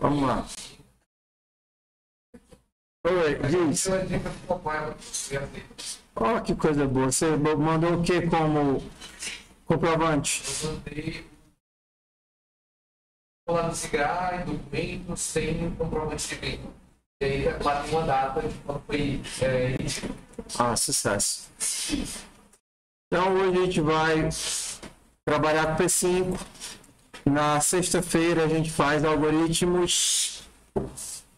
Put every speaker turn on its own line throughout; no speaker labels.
Vamos lá. Oi, diz. Ó, que coisa boa. Você mandou o que como comprovante?
Eu mandei lá no SIGRA, documento, sem comprovante de venda. E aí lá tem uma data de quando foi emitido.
Ah, sucesso. Então hoje a gente vai trabalhar com P5. Na sexta-feira a gente faz algoritmos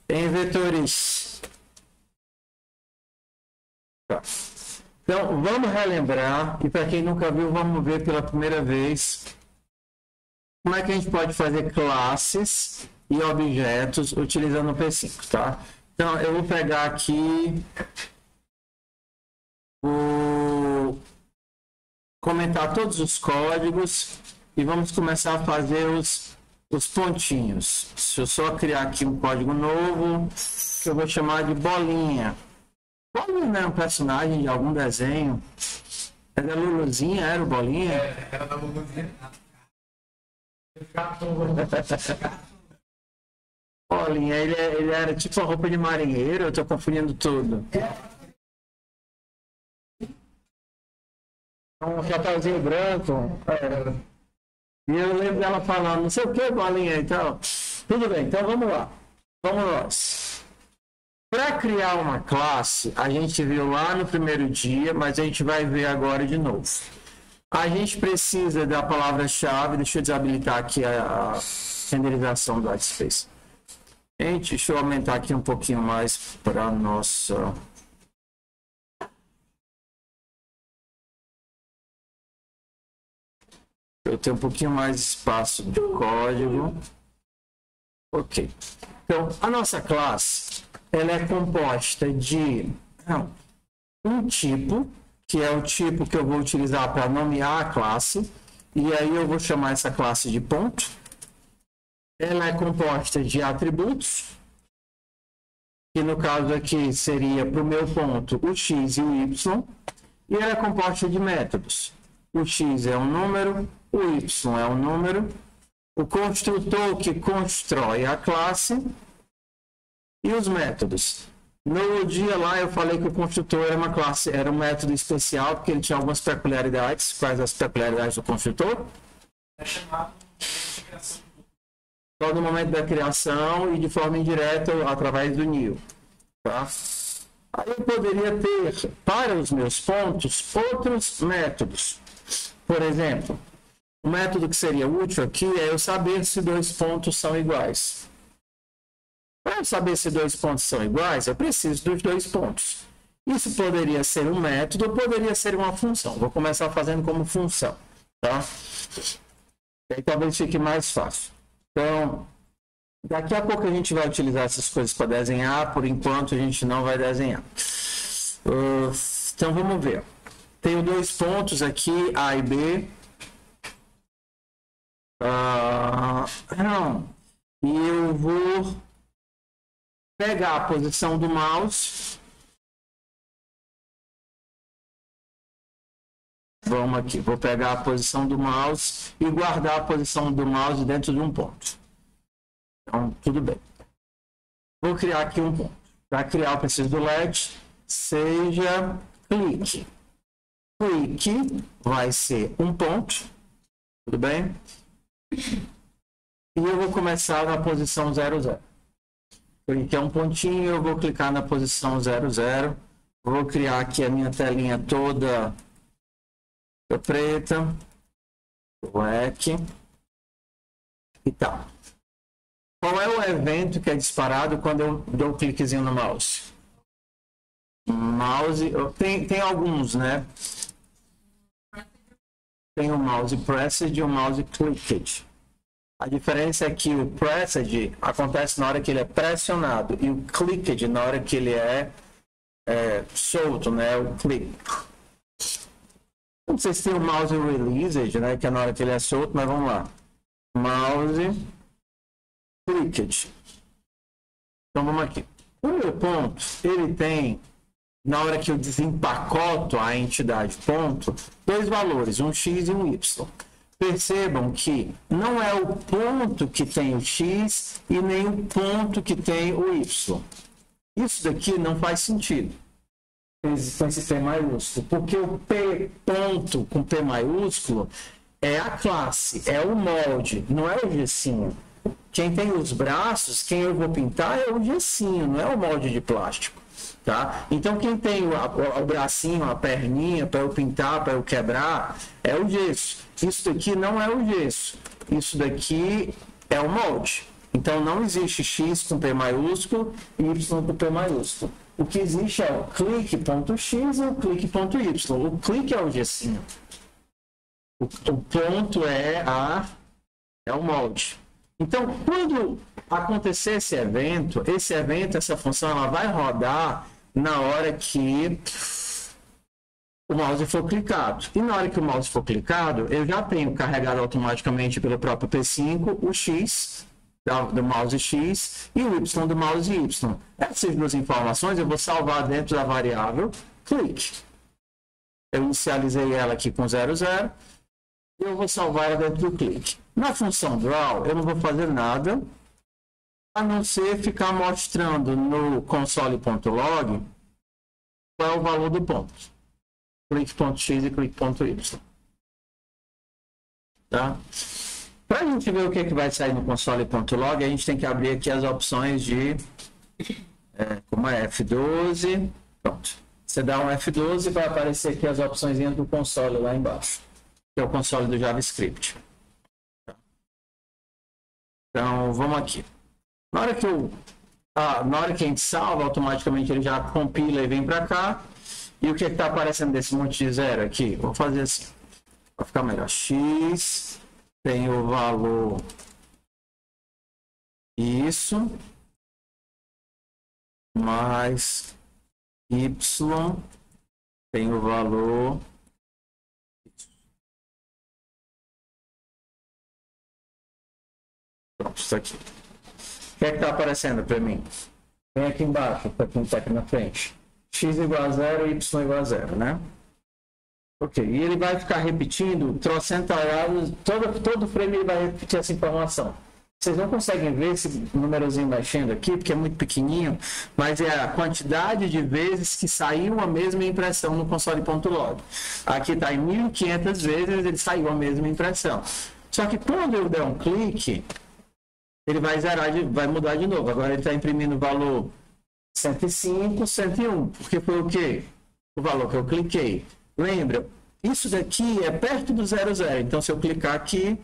em vetores. Tá. Então vamos relembrar, e para quem nunca viu, vamos ver pela primeira vez como é que a gente pode fazer classes e objetos utilizando o P5, tá? Então eu vou pegar aqui comentar todos os códigos e vamos começar a fazer os pontinhos. Deixa eu só criar aqui um código novo que eu vou chamar de bolinha. Bolinha não é um personagem de algum desenho? É da Luluzinha, era o Bolinha?
Era da Luluzinha.
Bolinha, ele era tipo a roupa de marinheiro, eu tô confundindo tudo. Um chapéuzinho branco. E eu lembro dela falando, não sei o que, Bolinha e tal. Tudo bem, então vamos lá. Vamos nós. Para criar uma classe, a gente viu lá no primeiro dia, mas a gente vai ver agora de novo. A gente precisa da palavra-chave, deixa eu desabilitar aqui a renderização do Whitespace. Gente, deixa eu aumentar aqui um pouquinho mais para a nossa... Eu tenho um pouquinho mais de espaço de código. Ok. Então, a nossa classe, ela é composta de um tipo, que é o tipo que eu vou utilizar para nomear a classe, e aí eu vou chamar essa classe de ponto. Ela é composta de atributos, que no caso aqui seria para o meu ponto o x e o y, e ela é composta de métodos. O x é um número, o y é um número, o construtor que constrói a classe e os métodos. No dia lá eu falei que o construtor era uma classe, era um método especial, porque ele tinha algumas peculiaridades. Quais as peculiaridades do construtor?
É chamado de criação.
Só no momento da criação e de forma indireta através do new. Tá? Aí eu poderia ter, para os meus pontos, outros métodos. Por exemplo, o método que seria útil aqui é eu saber se dois pontos são iguais. Para eu saber se dois pontos são iguais, eu preciso dos dois pontos. Isso poderia ser um método ou poderia ser uma função. Vou começar fazendo como função. Tá? E aí talvez fique mais fácil. Então, daqui a pouco a gente vai utilizar essas coisas para desenhar. Por enquanto, a gente não vai desenhar. Então, vamos ver. Tenho dois pontos aqui, A e B. E eu vou pegar a posição do mouse. Vamos aqui, vou pegar a posição do mouse e guardar a posição do mouse dentro de um ponto. Então, tudo bem. Vou criar aqui um ponto. Para criar, eu preciso do LED, seja clique. Clique vai ser um ponto, tudo bem? E eu vou começar na posição 00. Clique é um pontinho, eu vou clicar na posição 00. Vou criar aqui a minha telinha toda preta, black e tal. Qual é o evento que é disparado quando eu dou um cliquezinho no mouse? Mouse, tem alguns, né? Tem o mouse pressed e o mouse clicked. A diferença é que o pressed acontece na hora que ele é pressionado e o clicked na hora que ele é solto, né? O click. Não sei se tem o mouse released, né? Que é na hora que ele é solto, mas vamos lá. Mouse clicked. Então vamos aqui. O meu ponto, ele tem, na hora que eu desempacoto a entidade ponto, dois valores, um x e um y. Percebam que não é o ponto que tem o x e nem o ponto que tem o y. Isso daqui não faz sentido com esse P maiúsculo, porque o P ponto com P maiúsculo é a classe, é o molde, não é o gessinho. Quem tem os braços, quem eu vou pintar é o gessinho, não é o molde de plástico. Tá? Então, quem tem o bracinho, a perninha para eu pintar, para eu quebrar, é o gesso. Isso daqui não é o gesso. Isso daqui é o molde. Então, não existe X com P maiúsculo e Y com P maiúsculo. O que existe é o clique.x e o clique.y. O clique é o gessinho. O ponto é o molde. Então, quando acontecer esse evento, essa função, ela vai rodar na hora que o mouse for clicado. E na hora que o mouse for clicado, eu já tenho carregado automaticamente pelo próprio P5 o X do mouse X e o Y do mouse Y. Essas duas informações eu vou salvar dentro da variável clique. Eu inicializei ela aqui com 00 e eu vou salvar ela dentro do clique. Na função draw, eu não vou fazer nada a não ser ficar mostrando no console.log qual é o valor do ponto. Clique.x e clique.y. Tá? Para a gente ver o que vai sair no console.log, a gente tem que abrir aqui as opções de como é F12. Pronto. Você dá um F12 e vai aparecer aqui as opções do console lá embaixo, que é o console do JavaScript. Então, vamos aqui. Na hora que a gente salva, automaticamente ele já compila e vem para cá. E o que está aparecendo desse monte de zero aqui? Vou fazer assim, para ficar melhor. X tem o valor isso, mais Y tem o valor isso. Pronto, isso aqui. O que é que está aparecendo para mim? Vem aqui embaixo, para quem está aqui na frente. X igual a 0 e Y igual a 0, né? Ok, e ele vai ficar repetindo trocentas, todo frame ele vai repetir essa informação. Vocês não conseguem ver esse númerozinho mexendo aqui, porque é muito pequenininho, mas é a quantidade de vezes que saiu a mesma impressão no console.log. Aqui está em 1500 vezes ele saiu a mesma impressão. Só que quando eu der um clique, ele vai zerar, vai mudar de novo. Agora ele está imprimindo o valor 105, 101, porque foi o quê? O valor que eu cliquei. Lembra, isso daqui é perto do 00. Então, se eu clicar aqui,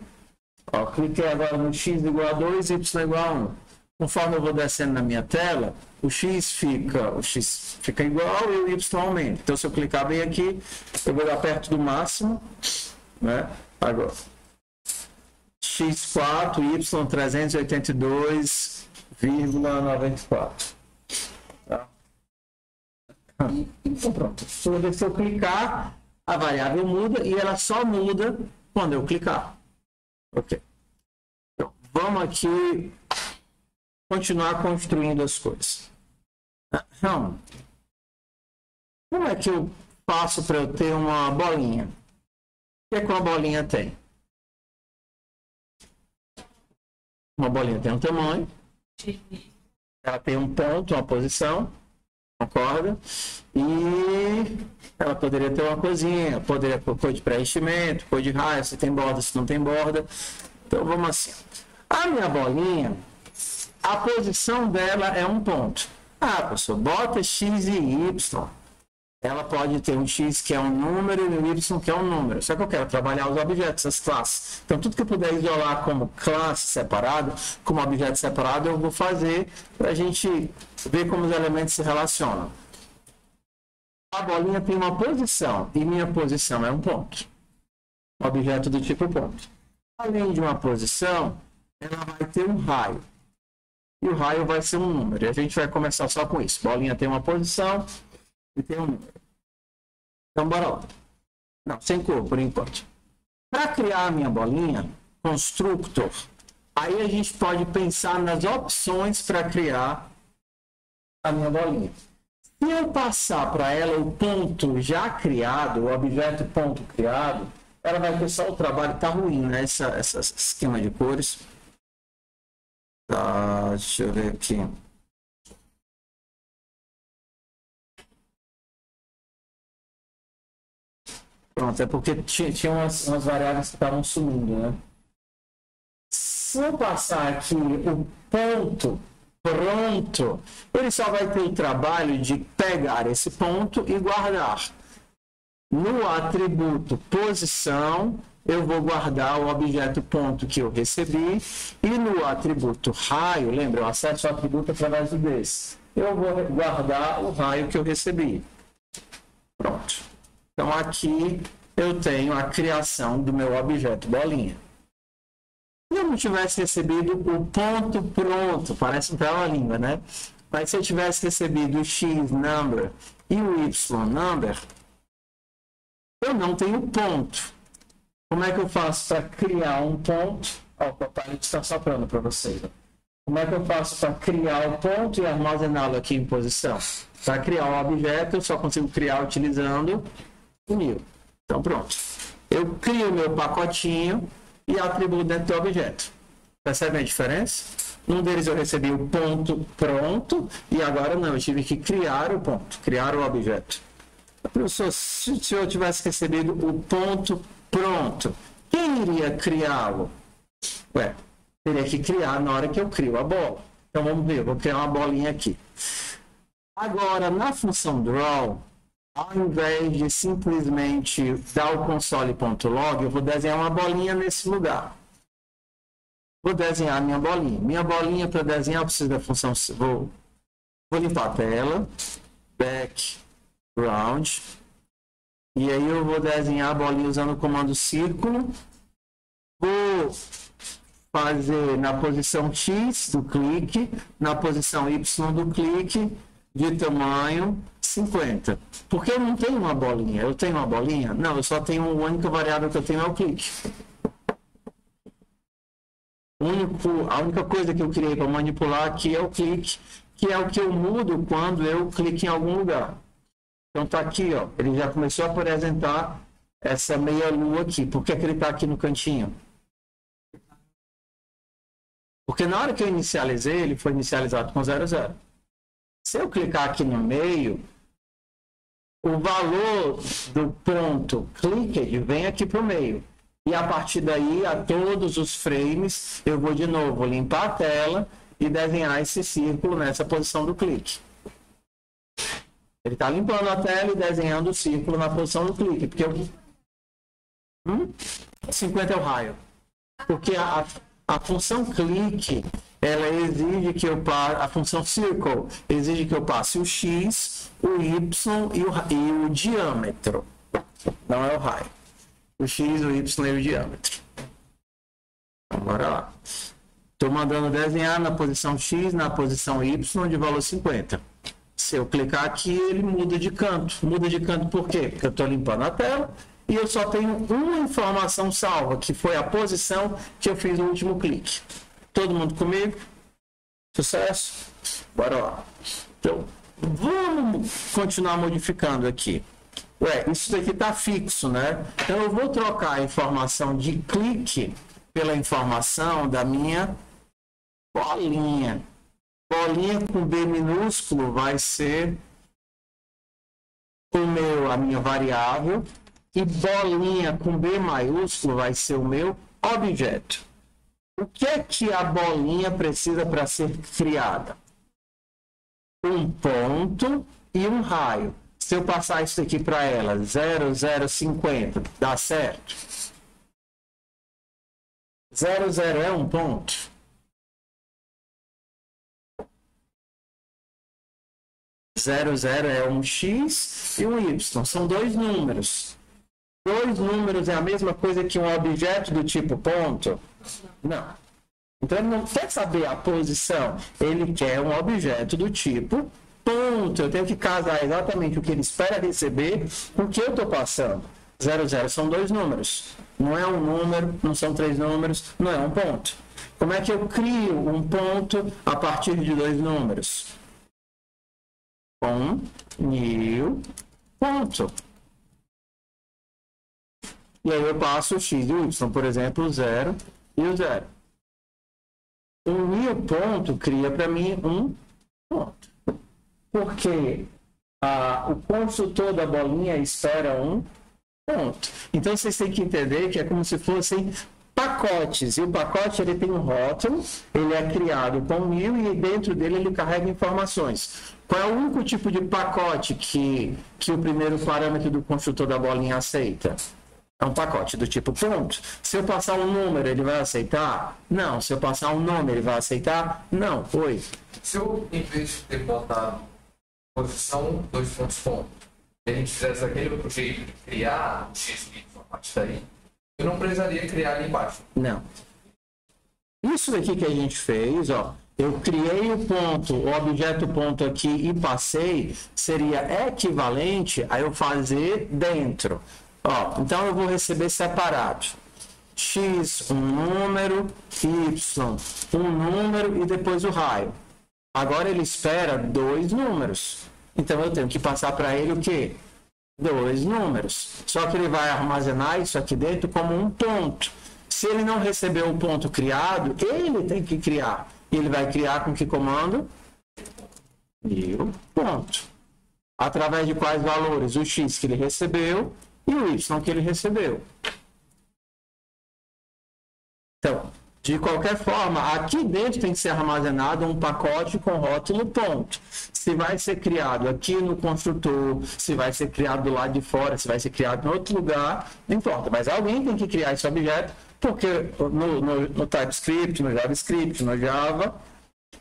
ó, cliquei agora no x igual a 2, y igual a 1. Conforme eu vou descendo na minha tela, o x fica igual e o y aumenta. Então, se eu clicar bem aqui, eu vou dar perto do máximo, né? Agora, x4, y 382,94. Então pronto, se eu clicar, a variável muda e ela só muda quando eu clicar. Ok. Então, vamos aqui continuar construindo as coisas. Então, como é que eu faço para eu ter uma bolinha? O que é que uma bolinha tem? Uma bolinha tem um tamanho, ela tem um ponto, uma posição, concorda? E ela poderia ter uma coisinha, poderia ter cor de preenchimento, cor de raio, se tem borda, se não tem borda. Então vamos assim. A minha bolinha, a posição dela é um ponto. Ah, professor, bota X e Y. Ela pode ter um X que é um número e um Y que é um número. Só que eu quero trabalhar os objetos, as classes. Então, tudo que eu puder isolar como classe separada, como objeto separado, eu vou fazer para a gente ver como os elementos se relacionam. A bolinha tem uma posição e minha posição é um ponto. Objeto do tipo ponto. Além de uma posição, ela vai ter um raio. E o raio vai ser um número. E a gente vai começar só com isso. Bolinha tem uma posição e tem um número. Então, bora lá. Não, sem cor, por enquanto. Para criar a minha bolinha, constructor, aí a gente pode pensar nas opções para criar a minha bolinha. Se eu passar para ela o ponto já criado, o objeto ponto criado, ela vai ter só o trabalho, tá ruim, né? Esse esquema de cores. Tá, deixa eu ver aqui. Pronto, é porque tinha umas variáveis que estavam sumindo, né? Se eu passar aqui o ponto pronto, ele só vai ter o trabalho de pegar esse ponto e guardar. No atributo posição, eu vou guardar o objeto ponto que eu recebi, e no atributo raio, lembra, eu acesso o atributo através do desse. Eu vou guardar o raio que eu recebi. Pronto. Então aqui eu tenho a criação do meu objeto bolinha. Se eu não tivesse recebido o ponto pronto, parece um trava-língua, né? Mas se eu tivesse recebido o x number e o y number, eu não tenho ponto. Como é que eu faço para criar um ponto? Ó, o papai está soprando para vocês. Como é que eu faço para criar o ponto e armazená-lo aqui em posição? Para criar um objeto, eu só consigo criar utilizando o new. Então, pronto. Eu crio o meu pacotinho e atribuo dentro do objeto. Percebem a diferença? Num deles eu recebi o ponto pronto e agora não, eu tive que criar o ponto, criar o objeto. Professor, se eu tivesse recebido o ponto pronto, quem iria criá-lo? Ué, teria que criar na hora que eu crio a bola. Então vamos ver, eu vou criar uma bolinha aqui. Agora, na função draw, ao invés de simplesmente dar o console.log, eu vou desenhar uma bolinha nesse lugar. Vou desenhar a minha bolinha. Minha bolinha, para desenhar, eu preciso da função... Vou limpar a tela. Background. E aí eu vou desenhar a bolinha usando o comando círculo. Vou fazer na posição X do clique, na posição Y do clique, de tamanho 50. Porque eu não tenho uma bolinha. Eu tenho uma bolinha? Não, eu só tenho uma única variável que eu tenho é o clique. A única coisa que eu criei para manipular aqui é o clique, que é o que eu mudo quando eu clico em algum lugar. Então tá aqui, ó, ele já começou a apresentar essa meia lua aqui. Por que ele está aqui no cantinho? Porque na hora que eu inicializei, ele foi inicializado com 00. Se eu clicar aqui no meio, o valor do ponto clicked vem aqui para o meio. E a partir daí, a todos os frames, eu vou de novo limpar a tela e desenhar esse círculo nessa posição do clique. Ele está limpando a tela e desenhando o círculo na posição do clique. Porque 50 é o raio. Porque a função clique, ela exige que eu passe, a função circle exige que eu passe o x, o y e o diâmetro. Não é o raio. O x, o y e o diâmetro. Então, bora lá. Estou mandando desenhar na posição x, na posição y, de valor 50. Se eu clicar aqui, ele muda de canto. Muda de canto por quê? Porque eu estou limpando a tela e eu só tenho uma informação salva, que foi a posição que eu fiz no último clique. Todo mundo comigo? Sucesso? Bora lá. Então, vamos continuar modificando aqui. Ué, isso daqui está fixo, né? Então, eu vou trocar a informação de clique pela informação da minha bolinha. Bolinha com B minúsculo vai ser a minha variável. E bolinha com B maiúsculo vai ser o meu objeto. O que é que a bolinha precisa para ser criada? Um ponto e um raio. Se eu passar isso aqui para ela, 0050, dá certo? 00 é um ponto. 00 é um x e um y. São dois números. Dois números é a mesma coisa que um objeto do tipo ponto? Não. Então ele não quer saber a posição. Ele quer um objeto do tipo ponto. Eu tenho que casar exatamente o que ele espera receber com o que eu estou passando. 00 são dois números. Não é um número, não são três números, não é um ponto. Como é que eu crio um ponto a partir de dois números? Com new ponto. E aí eu passo o x e o y, por exemplo, o 0 e o 0. Unir o ponto cria para mim um ponto. Porque o construtor da bolinha espera um ponto. Então vocês têm que entender que é como se fossem pacotes. E o pacote ele tem um rótulo, ele é criado com 1000 e dentro dele ele carrega informações. Qual é o único tipo de pacote que o primeiro parâmetro do construtor da bolinha aceita? É um pacote do tipo ponto. Se eu passar um número, ele vai aceitar? Não. Se eu passar um nome, ele vai aceitar? Não. Oi.
Se eu, em vez de ter botado posição, 2 pontos ponto, e a gente fizesse aquele outro jeito de criar o x e a partir daí, eu não precisaria criar ali embaixo.
Não. Isso daqui que a gente fez, ó, eu criei o ponto, o objeto ponto aqui e passei, seria equivalente a eu fazer dentro. Ó, então eu vou receber separado. X, um número, Y, um número e depois o raio. Agora ele espera 2 números. Então eu tenho que passar para ele o quê? 2 números. Só que ele vai armazenar isso aqui dentro como um ponto. Se ele não recebeu o ponto criado, ele tem que criar. E ele vai criar com que comando? E o ponto. Através de quais valores? O X que ele recebeu e o Y que ele recebeu. Então, de qualquer forma, aqui dentro tem que ser armazenado um pacote com rótulo ponto. Se vai ser criado aqui no construtor, se vai ser criado do lado de fora, se vai ser criado em outro lugar, não importa. Mas alguém tem que criar esse objeto, porque no TypeScript, no JavaScript, no Java,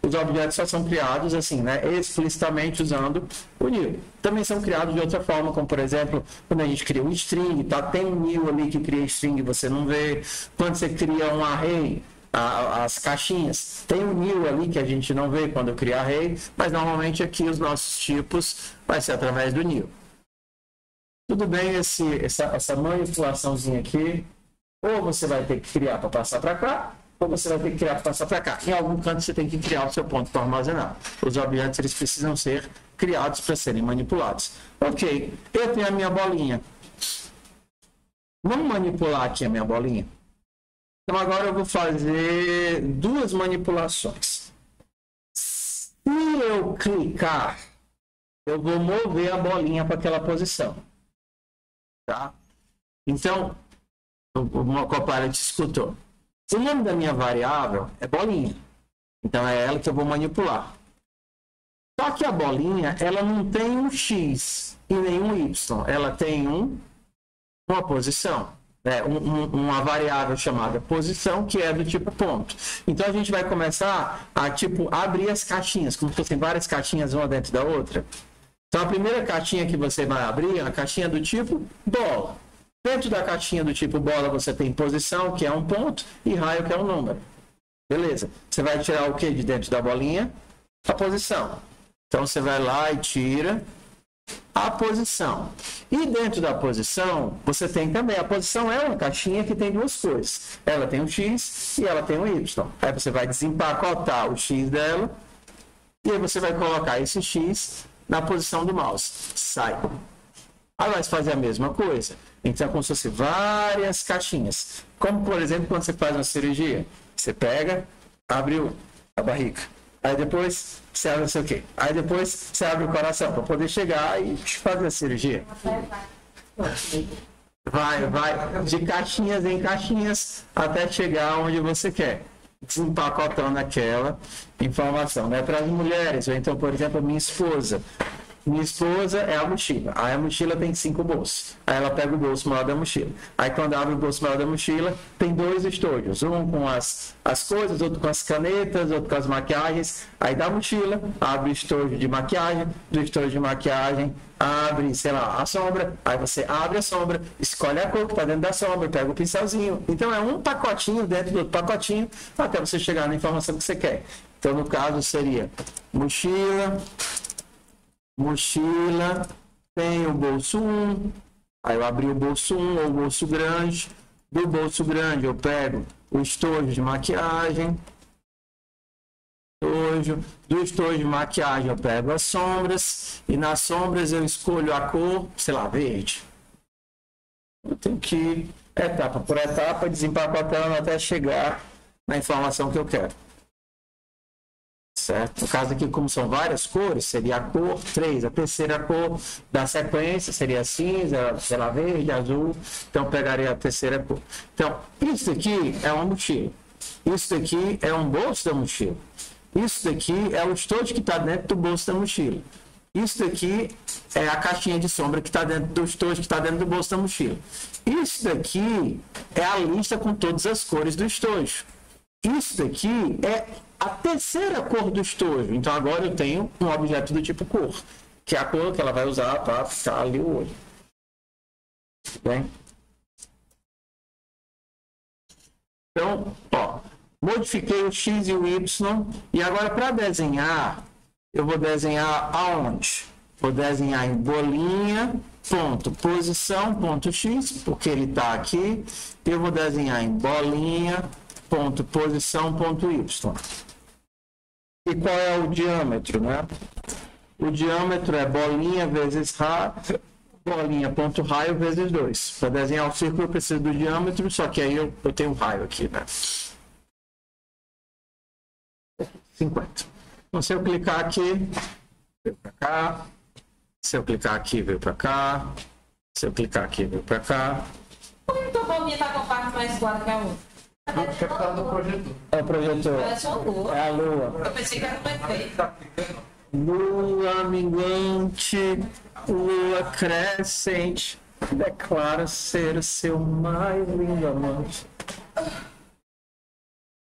os objetos só são criados assim, né, explicitamente usando o new. Também são criados de outra forma, como por exemplo, quando a gente cria um string, tá? Tem um new ali que cria string e você não vê. Quando você cria um array, as caixinhas, tem um new ali que a gente não vê quando cria array, mas normalmente aqui os nossos tipos vai ser através do new. Tudo bem essa manipulaçãozinha aqui, ou você vai ter que criar para passar para cá, ou você vai ter que criar para passar para cá. Em algum canto você tem que criar o seu ponto para armazenar. Os objetos eles precisam ser criados para serem manipulados. Ok, eu tenho a minha bolinha. Vamos manipular aqui a minha bolinha? Então agora eu vou fazer 2 manipulações. Se eu clicar, eu vou mover a bolinha para aquela posição. Tá? Então, o Copilot escutou. O nome da minha variável é bolinha. Então é ela que eu vou manipular. Só que a bolinha, ela não tem um X e nenhum Y. Ela tem uma posição. Uma variável chamada posição, que é do tipo ponto. Então a gente vai começar a tipo abrir as caixinhas, como se fossem várias caixinhas uma dentro da outra. Então a primeira caixinha que você vai abrir é a caixinha do tipo bola. Dentro da caixinha do tipo bola você tem posição, que é um ponto, e raio, que é um número. Beleza. Você vai tirar o que de dentro da bolinha? A posição. Então você vai lá e tira a posição. E dentro da posição, você tem também, a posição é uma caixinha que tem 2 coisas. Ela tem um X e ela tem um Y. Aí você vai desempacotar o X dela e aí você vai colocar esse X na posição do mouse. Sai. Aí vai fazer a mesma coisa. Então é como se fosse várias caixinhas. Como, por exemplo, quando você faz uma cirurgia. Você pega, abre a barriga. Aí depois você abre não sei o quê. Aí depois você abre o coração para poder chegar e fazer a cirurgia. Vai de caixinhas em caixinhas até chegar onde você quer. Desempacotando aquela informação. Né? Para as mulheres, ou então, por exemplo, a minha esposa. Minha esposa é a mochila. Aí a mochila tem 5 bolsos. Aí ela pega o bolso maior da mochila. Aí quando abre o bolso maior da mochila, tem 2 estojos. Um com as coisas, outro com as canetas, outro com as maquiagens. Aí da mochila, abre o estojo de maquiagem. Do estojo de maquiagem, abre, sei lá, a sombra. Aí você abre a sombra, escolhe a cor que está dentro da sombra, pega o pincelzinho. Então é um pacotinho dentro do outro pacotinho, até você chegar na informação que você quer. Então no caso seria mochila, tem o bolso 1, aí eu abri o bolso 1 ou o bolso grande. Do bolso grande eu pego o estojo de maquiagem, do estojo de maquiagem eu pego as sombras, e nas sombras eu escolho a cor, sei lá, verde. Eu tenho que... etapa por etapa, desempacotando até chegar na informação que eu quero. Certo? No caso aqui, como são várias cores, seria a cor 3. A terceira cor da sequência seria cinza, sei lá, verde, azul. Então, eu pegaria a terceira cor. Então, isso aqui é uma mochila. Isso daqui é um bolso da mochila. Isso daqui é o estojo que está dentro do bolso da mochila. Isso daqui é a caixinha de sombra que está dentro do estojo que está dentro do bolso da mochila. Isso daqui é a lista com todas as cores do estojo. Isso daqui é a terceira cor do estojo. Então agora eu tenho um objeto do tipo cor, que é a cor que ela vai usar para ficar ali o olho. Bem? Então, ó, modifiquei o X e o Y e agora para desenhar, eu vou desenhar aonde? Vou desenhar em bolinha, ponto, posição, ponto X, porque ele está aqui. Eu vou desenhar em bolinha, ponto, posição, ponto Y. E qual é o diâmetro, né? O diâmetro é bolinha vezes raio, bolinha ponto raio vezes 2. Para desenhar o círculo eu preciso do diâmetro, só que aí eu tenho um raio aqui, né? 50. Então, se eu clicar aqui, veio para cá. Se eu clicar aqui, veio para cá. Se eu clicar aqui, veio para cá.
Por que tua bolinha está com a parte mais clara que a outra?
É por causa do projetor.
É o projetor.
Parece uma lua.
É a lua.
Eu pensei que era um efeito.
Tá clicando?
Lua minguante, lua crescente, declara ser o seu mais lindo amante.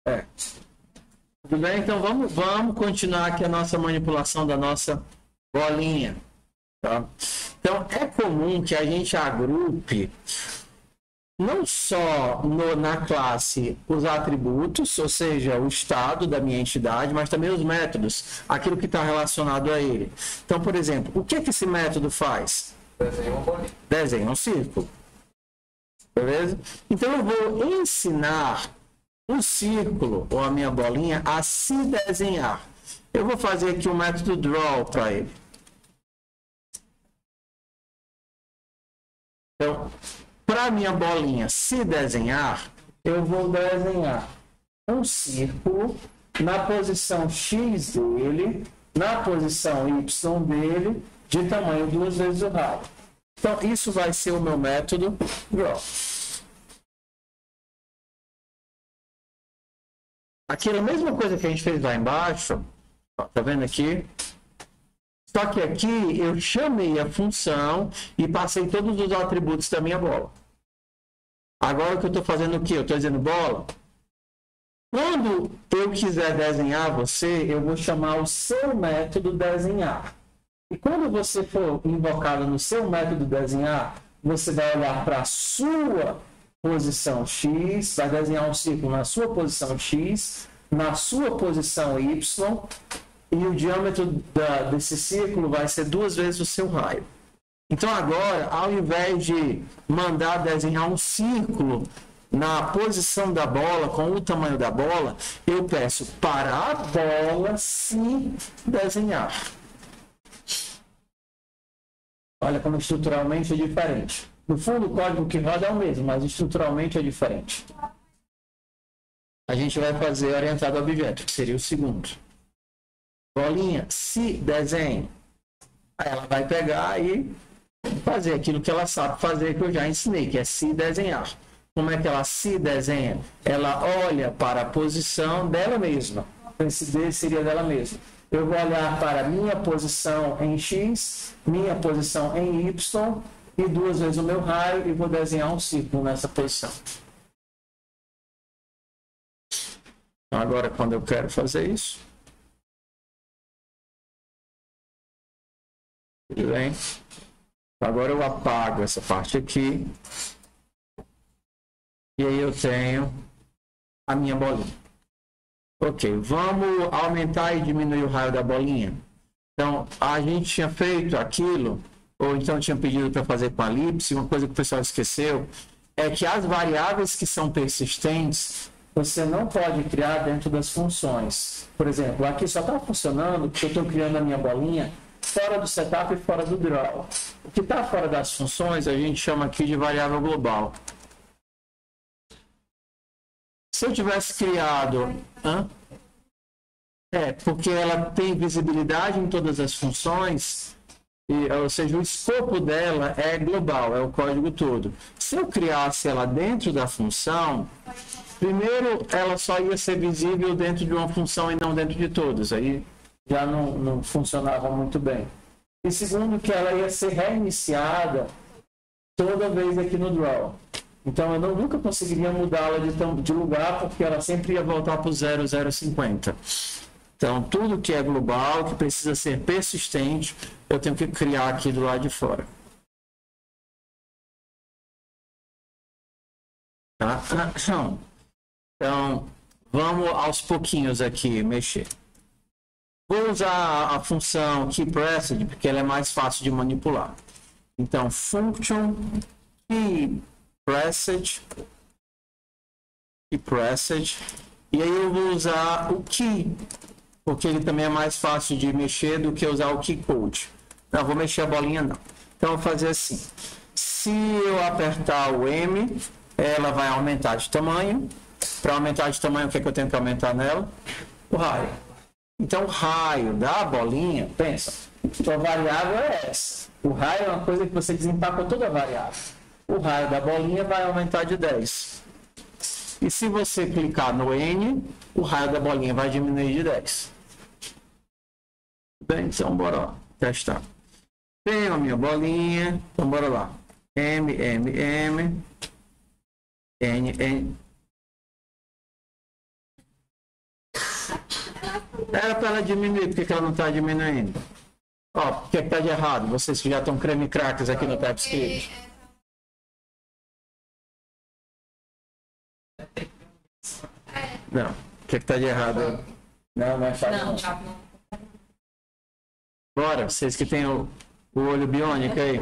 É. Tudo bem? Então vamos continuar aqui a nossa manipulação da nossa bolinha. Tá? Então é comum que a gente agrupe não só na classe os atributos, ou seja, o estado da minha entidade, mas também os métodos, aquilo que está relacionado a ele. Então, por exemplo, o que esse método faz?
Desenha uma bolinha.
Desenha um círculo. Beleza? Então eu vou ensinar o círculo, ou a minha bolinha, a se desenhar. Eu vou fazer aqui o método draw para ele. Então, para a minha bolinha se desenhar, eu vou desenhar um círculo na posição X dele, na posição Y dele, de tamanho 2 vezes o raio. Então, isso vai ser o meu método draw. Aquela mesma coisa que a gente fez lá embaixo, ó, tá vendo aqui? Só que aqui eu chamei a função e passei todos os atributos da minha bola. Agora o que eu estou fazendo o quê? Eu estou dizendo bola. Quando eu quiser desenhar você, eu vou chamar o seu método desenhar. E quando você for invocado no seu método desenhar, você vai olhar para a sua posição X, vai desenhar um círculo na sua posição X, na sua posição Y, e o diâmetro desse círculo vai ser 2 vezes o seu raio. Então agora, ao invés de mandar desenhar um círculo na posição da bola, com o tamanho da bola, eu peço para a bola se desenhar. Olha como estruturalmente é diferente. No fundo, o código que roda é o mesmo, mas estruturalmente é diferente. A gente vai fazer orientado ao objeto, que seria o segundo. Bolinha, se desenhe. Aí ela vai pegar e fazer aquilo que ela sabe fazer, que eu já ensinei, que é se desenhar. Como é que ela se desenha? Ela olha para a posição dela mesma. Esse D seria dela mesma. Eu vou olhar para a minha posição em X, minha posição em Y, e 2 vezes o meu raio, e vou desenhar um círculo nessa posição. Agora, quando eu quero fazer isso, tudo bem? Agora eu apago essa parte aqui. E aí eu tenho a minha bolinha. Ok, vamos aumentar e diminuir o raio da bolinha. Então, a gente tinha feito aquilo, ou então tinha pedido para fazer com a elipse. Uma coisa que o pessoal esqueceu é que as variáveis que são persistentes, você não pode criar dentro das funções. Por exemplo, aqui só está funcionando porque eu estou criando a minha bolinha fora do setup e fora do draw. O que está fora das funções a gente chama aqui de variável global. Se eu tivesse criado... porque ela tem visibilidade em todas as funções, ou seja, o escopo dela é global, é o código todo. Se eu criasse ela dentro da função, primeiro ela só ia ser visível dentro de uma função e não dentro de todas, aí já não funcionava muito bem. E segundo, que ela ia ser reiniciada toda vez aqui no draw. Então eu nunca conseguiria mudá-la de lugar, porque ela sempre ia voltar para o 0050. Então, tudo que é global, que precisa ser persistente, eu tenho que criar aqui do lado de fora. Tá? Então, vamos aos pouquinhos aqui mexer. Vou usar a função keyPressed, porque ela é mais fácil de manipular. Então, function keyPressed, e aí eu vou usar o key, porque ele também é mais fácil de mexer do que usar o keycode. Não, vou mexer a bolinha não. Então, eu vou fazer assim. Se eu apertar o M, ela vai aumentar de tamanho. Para aumentar de tamanho, o que é que eu tenho que aumentar nela? O raio. Então, o raio da bolinha, pensa, a variável é essa. O raio é uma coisa que você desempacou toda a variável. O raio da bolinha vai aumentar de 10. E se você clicar no N, o raio da bolinha vai diminuir de 10. Bem, então bora lá, testar. Tenho a minha bolinha, então bora lá. M, N. Era para ela diminuir, por que ela não está diminuindo? Ó, o que está de errado? Vocês que já estão creme crackers aqui no TypeScript. Não, o que está de errado? Não é chato. Não. Bora, vocês que têm o olho biônico aí.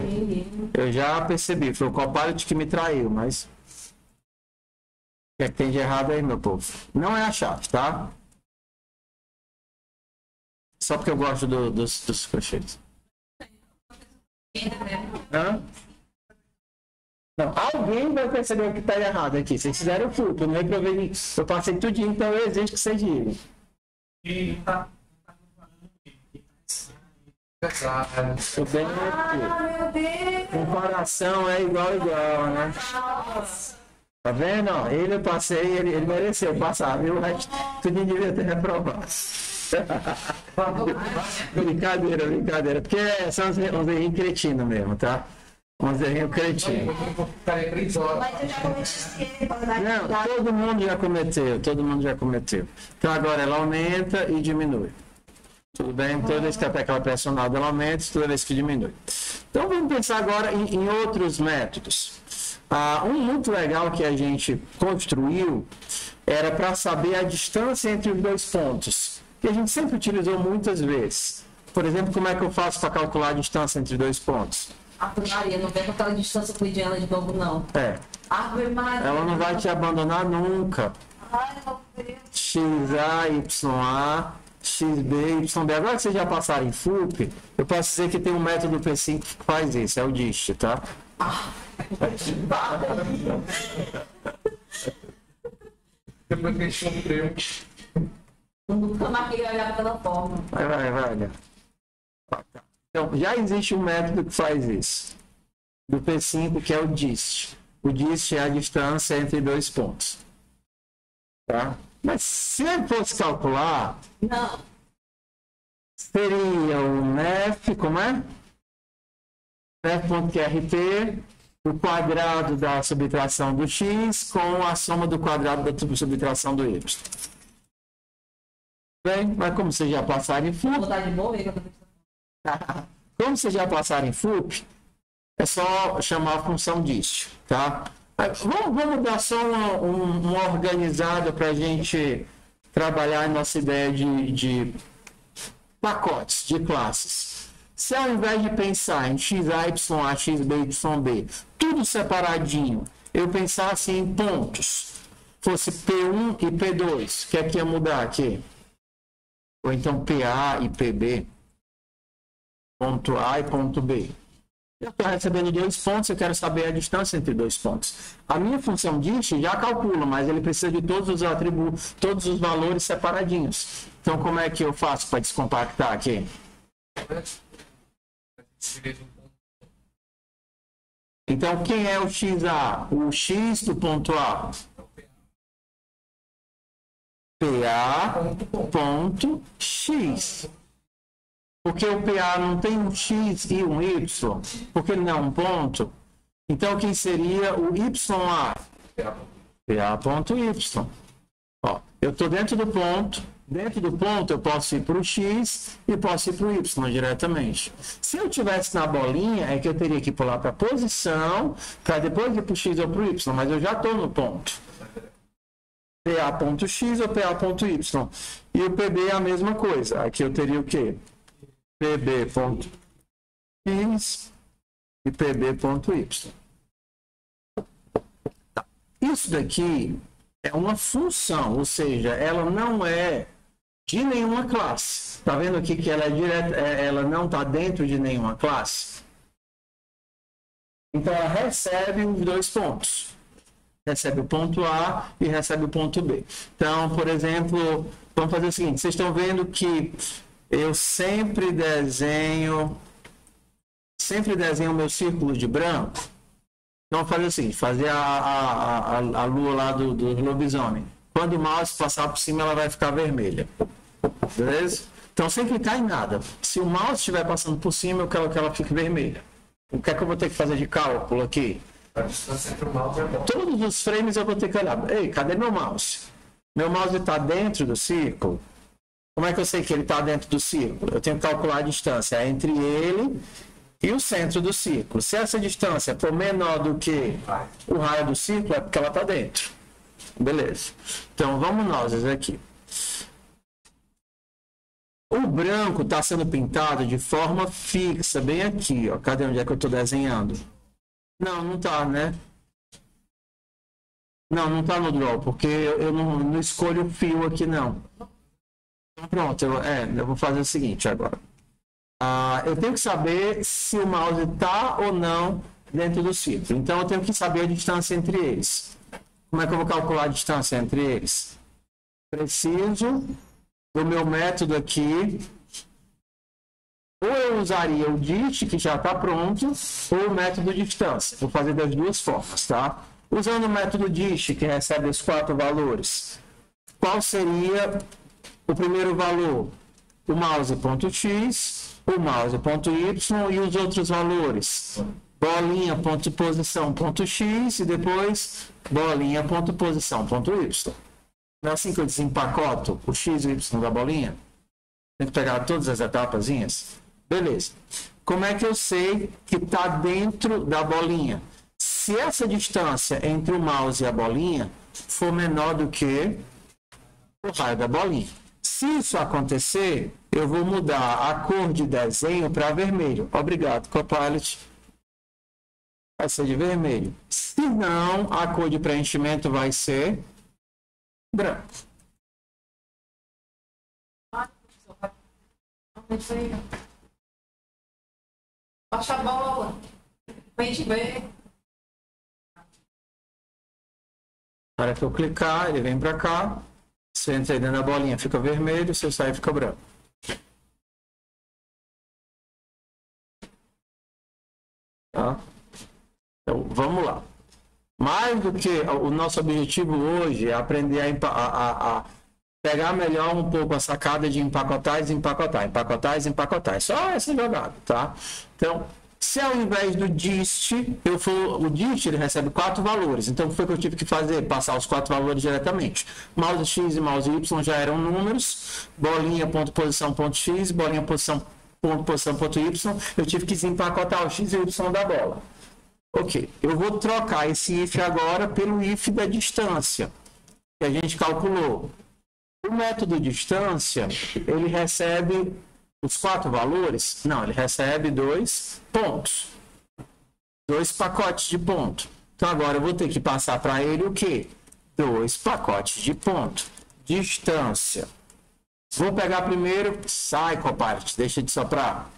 Eu já percebi, foi o Copilot que me traiu, mas... O que é que tem de errado aí, meu povo? Não é a chave, tá? Só porque eu gosto dos crochês. Não, alguém vai perceber o que está errado aqui. Vocês fizeram o fluxo, não reprovei. Eu passei tudinho, então eu exijo que vocês digam. Tô bem aqui. Comparação é igual, né? Tá vendo? Ó, ele eu passei, ele mereceu passar, viu? Tudinho devia ter reprovado. Brincadeira. Porque são uns errinhos cretinos mesmo, tá? Uns errinhos cretinos. Não, todo mundo já cometeu. Então agora ela aumenta e diminui. Tudo bem? Toda vez que a tecla pressionada ela aumenta, toda vez que diminui. Então vamos pensar agora em outros métodos. Um muito legal que a gente construiu era para saber a distância entre os dois pontos, que a gente sempre utilizou muitas vezes. Por exemplo, como é que eu faço para calcular a distância entre dois pontos?
Maria, não vem com aquela distância com ela de novo, não.
Ela não vai te abandonar nunca. XA, YA, XB, YB. Agora que vocês já passaram em FUP, eu posso dizer que tem um método P5 que faz isso, é o DIST, tá?
Depois que a gente cumpriu.
Nunca mais queria olhar pela forma.
Vai olhar. Então, já existe um método que faz isso. Do P5, que é o DIST. O DIST é a distância entre dois pontos. Tá? Mas se eu fosse calcular...
Não.
Seria o NEF, como é? NEF.QRT, o quadrado da subtração do x com a soma do quadrado da subtração do y. Bem, mas como vocês já passaram em FUP... Como vocês já passaram em FUP, é só chamar a função DIST, tá? Vamos dar só uma organizada para a gente trabalhar a nossa ideia de pacotes, de classes. Se ao invés de pensar em XA, YA, XB, YB, tudo separadinho, eu pensasse em pontos, fosse P1 e P2, o que é que ia mudar aqui? Ou então PA e PB, ponto A e ponto B. Eu estou recebendo 2 pontos, eu quero saber a distância entre 2 pontos. A minha função dist já calcula, mas ele precisa de todos os atributos, todos os valores separadinhos. Então, como é que eu faço para descompactar aqui? Então, quem é o XA? O X do ponto A. PA.x. Porque o PA não tem um X e um Y, porque ele não é um ponto. Então, quem seria o YA? PA.y. Ó, eu estou dentro do ponto. Dentro do ponto, eu posso ir para o X e posso ir para o Y diretamente. Se eu estivesse na bolinha, é que eu teria que pular para a posição, para depois ir para o X ou para o Y, mas eu já estou no ponto. PA.x ou PA.y. E o PB é a mesma coisa. Aqui eu teria o quê? PB.x e PB.y. Isso daqui é uma função, ou seja, ela não é de nenhuma classe. Está vendo aqui que ela é direta, ela não está dentro de nenhuma classe? Então ela recebe os 2 pontos. Recebe o ponto A e recebe o ponto B. Então, por exemplo, vamos fazer o seguinte, vocês estão vendo que eu sempre desenho o meu círculo de branco. Então, vamos fazer o seguinte, fazer a lua lá do lobisomem. Quando o mouse passar por cima, ela vai ficar vermelha. Beleza? Então, sem clicar em nada. Se o mouse estiver passando por cima, eu quero que ela fique vermelha. O que é que eu vou ter que fazer de cálculo aqui?
A distância entre o mouse e a bola.
Todos os frames eu vou ter que olhar. Ei, cadê meu mouse? Meu mouse está dentro do círculo? Como é que eu sei que ele está dentro do círculo? Eu tenho que calcular a distância entre ele e o centro do círculo. Se essa distância for menor do que o raio do círculo, é porque ela está dentro. Beleza. Então, vamos nós aqui. O branco está sendo pintado de forma fixa, bem aqui. Ó. Cadê onde é que eu estou desenhando? Não, não está, né? Não está no draw, porque eu não escolho o fio aqui, não. Pronto, eu vou fazer o seguinte agora. Eu tenho que saber se o mouse está ou não dentro do círculo. Então, eu tenho que saber a distância entre eles. Como é que eu vou calcular a distância entre eles? Preciso do meu método aqui. Ou eu usaria o dist, que já está pronto, ou o método de distância. Vou fazer das duas formas, tá? Usando o método dist, que recebe os 4 valores, qual seria o primeiro valor? O mouse.x, o mouse.y e os outros valores. Bolinha.posição.x e depois bolinha.posição.y. Não é assim que eu desempacoto o x e o y da bolinha? Tem que pegar todas as etapazinhas? Beleza. Como é que eu sei que está dentro da bolinha? Se essa distância entre o mouse e a bolinha for menor do que o raio da bolinha. Se isso acontecer, eu vou mudar a cor de desenho para vermelho. Obrigado, Copilot. Vai ser de vermelho. Se não, a cor de preenchimento vai ser branco.
Baixa a bola. Pra gente ver.
Na hora que eu clicar, ele vem para cá. Se eu entrar dentro da bolinha, fica vermelho. Se eu sair, fica branco. Tá? Então, vamos lá. Mais do que o nosso objetivo hoje é aprender a pegar melhor um pouco a sacada de empacotar e desempacotar. Empacotar e desempacotar. É só essa jogada, tá? Então, se ao invés do dist, o dist ele recebe 4 valores. Então, o que foi que eu tive que fazer? Passar os 4 valores diretamente. Mouse X e mouse Y já eram números. Bolinha.posição.x, bolinha.posição.y. Eu tive que desempacotar o X e o Y da bola. Ok, eu vou trocar esse if agora pelo if da distância, que a gente calculou. O método distância, ele recebe os 4 valores? Não, ele recebe 2 pontos. 2 pacotes de ponto. Então agora eu vou ter que passar para ele o quê? 2 pacotes de ponto. Distância. Vou pegar primeiro, sai, Copilot, deixa de soprar.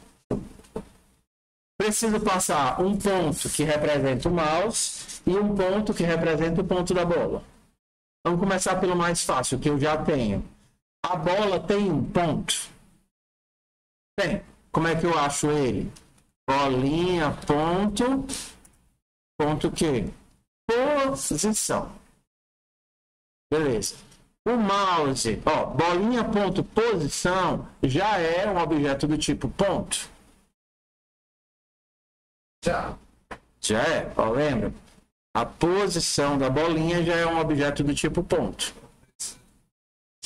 Preciso passar um ponto que representa o mouse e um ponto que representa o ponto da bola. Vamos começar pelo mais fácil, que eu já tenho. A bola tem um ponto? Tem. Como é que eu acho ele? Bolinha, ponto. Ponto o quê? Posição. Beleza. O mouse, ó, bolinha, ponto, posição, já é um objeto do tipo ponto?
Já.
Já é, ó, lembra? A posição da bolinha já é um objeto do tipo ponto.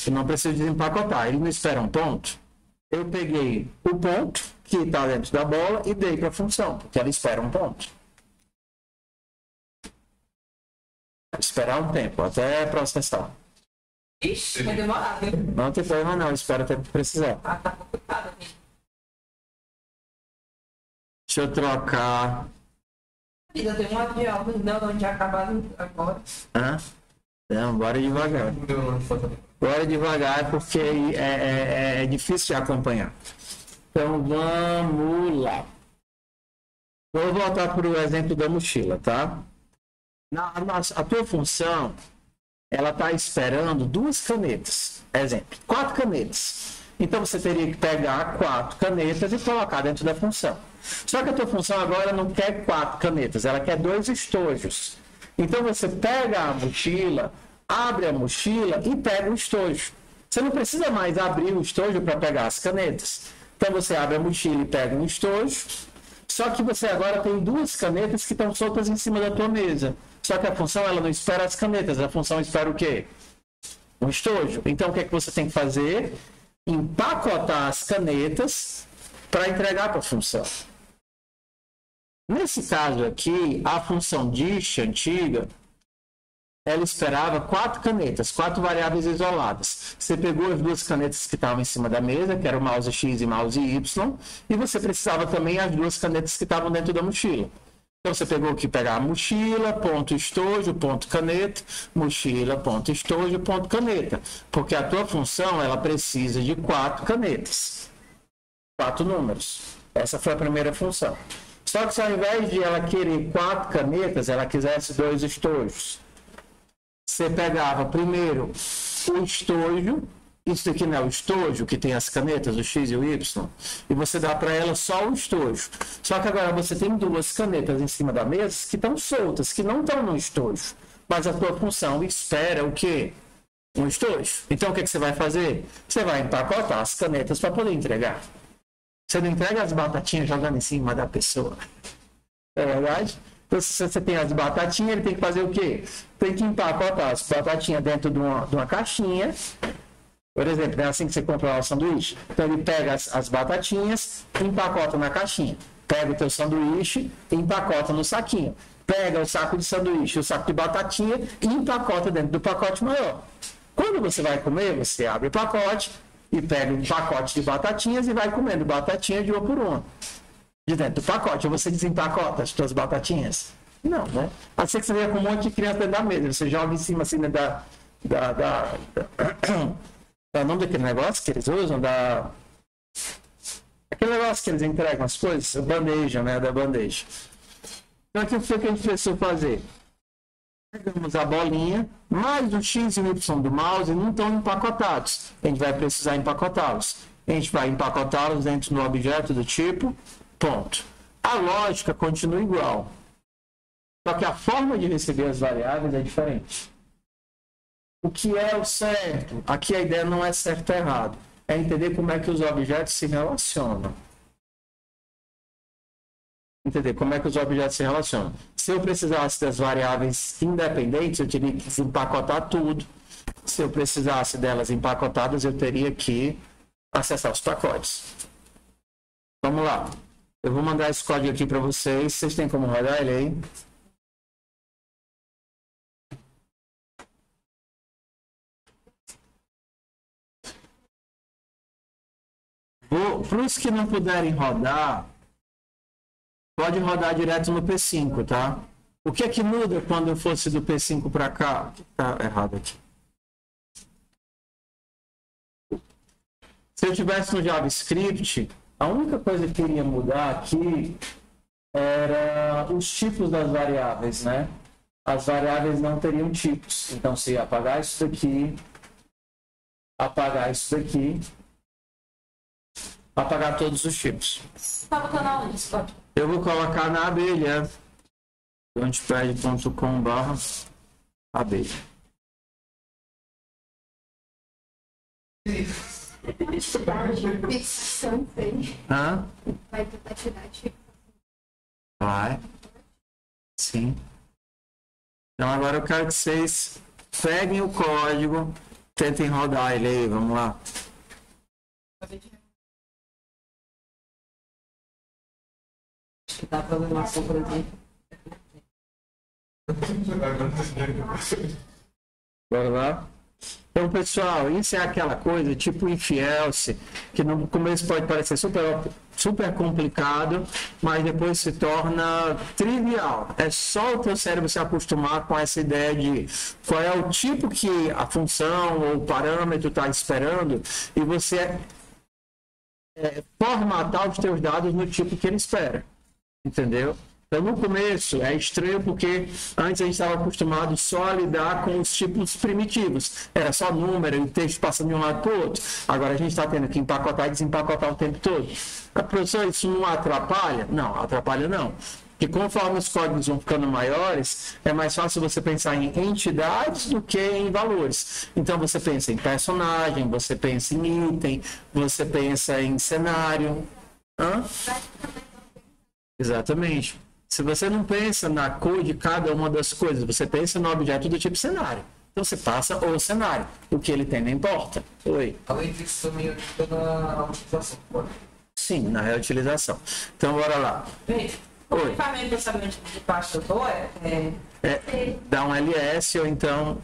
Eu não preciso desempacotar, ele não espera um ponto. Eu peguei o ponto que está dentro da bola e dei para a função, porque ela espera um ponto. Esperar um tempo, até processar.
Ixi, vai demorar, viu?
Não tem problema não, espera até precisar.
Ah, tá complicado aqui.
Deixa eu trocar.
Ainda tem um avião, não, onde acabaram agora.
Hã? Não, bora devagar. Bora devagar porque é difícil de acompanhar. Então vamos lá. Vou voltar para o exemplo da mochila, tá? A tua função, ela está esperando 2 canetas. Exemplo, 4 canetas. Então você teria que pegar 4 canetas e colocar dentro da função. Só que a tua função agora não quer 4 canetas, ela quer 2 estojos. Então você pega a mochila, abre a mochila e pega o estojo. Você não precisa mais abrir o estojo para pegar as canetas. Então você abre a mochila e pega um estojo. Só que você agora tem 2 canetas que estão soltas em cima da tua mesa. Só que a função ela não espera as canetas, a função espera o quê? Um estojo. Então o que é que você tem que fazer? Empacotar as canetas para entregar para a função. Nesse caso aqui, a função dict antiga, ela esperava 4 canetas, 4 variáveis isoladas. Você pegou as 2 canetas que estavam em cima da mesa, que era o mouse X e mouse Y, e você precisava também as 2 canetas que estavam dentro da mochila. Então você pegou aqui, pegar a mochila, ponto estojo, ponto caneta, mochila, ponto estojo, ponto caneta. Porque a tua função, ela precisa de 4 canetas. 4 números. Essa foi a primeira função. Só que se ao invés de ela querer 4 canetas, ela quisesse 2 estojos. Você pegava primeiro o estojo, isso aqui não é o estojo, que tem as canetas, o X e o Y, e você dá para ela só o estojo. Só que agora você tem 2 canetas em cima da mesa que estão soltas, que não estão no estojo. Mas a tua função espera o quê? Um estojo. Então o que você vai fazer? Você vai empacotar as canetas para poder entregar. Você não entrega as batatinhas jogando em cima da pessoa. É verdade? Então, se você tem as batatinhas, ele tem que fazer o quê? Tem que empacotar as batatinhas dentro de uma caixinha. Por exemplo, é assim que você compra lá o sanduíche. Então, ele pega as batatinhas e empacota na caixinha. Pega o teu sanduíche e empacota no saquinho. Pega o saco de sanduíche, o saco de batatinha e empacota dentro do pacote maior. Quando você vai comer, você abre o pacote e pega um pacote de batatinhas e vai comendo batatinha de uma por uma. De dentro do pacote. Ou você desempacota as suas batatinhas? Não, né? A ser que você venha com um monte de criança dentro da mesa. Você joga em cima assim, né, o nome daquele negócio que eles usam? Aquele negócio que eles entregam as coisas? A bandeja, né? Da bandeja. Então aqui foi o que a gente precisou fazer. Pegamos a bolinha, mas o X e o Y do mouse não estão empacotados. A gente vai precisar empacotá-los. A gente vai empacotá-los dentro do objeto do tipo ponto. A lógica continua igual. Só que a forma de receber as variáveis é diferente. O que é o certo? Aqui a ideia não é certo ou errado. É entender como é que os objetos se relacionam. Entender como é que os objetos se relacionam. Se eu precisasse das variáveis independentes, eu teria que desempacotar tudo. Se eu precisasse delas empacotadas, eu teria que acessar os pacotes. Vamos lá. Eu vou mandar esse código aqui para vocês. Vocês têm como rodar ele aí? Para os que não puderem rodar, pode rodar direto no P5, tá? O que é que muda quando eu fosse do P5 para cá? Tá errado aqui. Se eu tivesse no JavaScript, a única coisa que iria mudar aqui era os tipos das variáveis, né? As variáveis não teriam tipos. Então, se apagar isso daqui, apagar isso daqui, apagar todos os tipos.
Tá botando aonde?
Eu vou colocar na abelha. launchpad.com/abelha.
Fixação, sei.
Hã?
Vai tentar tirar tipo.
Vai. Sim. Então agora eu quero que vocês peguem o código, tentem rodar ele aí, vamos lá.
Acho que dá programação, por exemplo.
Bora lá? Então, pessoal, isso é aquela coisa tipo if else, que no começo pode parecer super complicado, mas depois se torna trivial. É só o teu cérebro se acostumar com essa ideia de qual é o tipo que a função ou o parâmetro está esperando e você formatar os teus dados no tipo que ele espera. Entendeu? Então, no começo, é estranho porque antes a gente estava acostumado só a lidar com os tipos primitivos. Era só número e texto passando de um lado para o outro. Agora a gente está tendo que empacotar e desempacotar o tempo todo. Professor, isso não atrapalha? Não, atrapalha não. Porque conforme os códigos vão ficando maiores, é mais fácil você pensar em entidades do que em valores. Então, você pensa em personagem, você pensa em item, você pensa em cenário. Hã? Exatamente. Se você não pensa na cor de cada uma das coisas, você pensa no objeto do tipo cenário. Então você passa o cenário. O que ele tem não importa. Oi.
Além disso, também ajuda na utilização.
Sim, na reutilização. Então bora lá.
Gente, o equipamento de processamento de pasta
Dá um ls ou então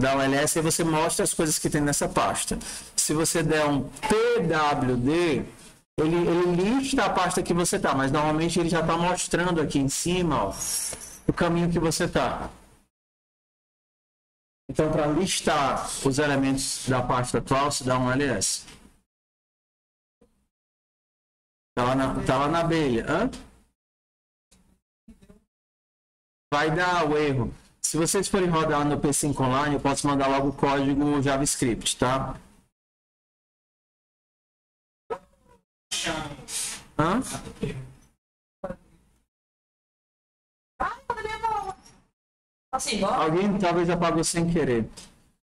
dá um ls e você mostra as coisas que tem nessa pasta. Se você der um pwd, ele lista a pasta que você está, mas normalmente ele já está mostrando aqui em cima, ó, o caminho que você está. Então, para listar os elementos da pasta atual, se dá um ls. Tá lá na abelha. Hã? Vai dar o erro. Se vocês forem rodar no P5 Online, eu posso mandar logo o código JavaScript, tá? Hã?
Assim, bora.
Alguém talvez apagou sem querer.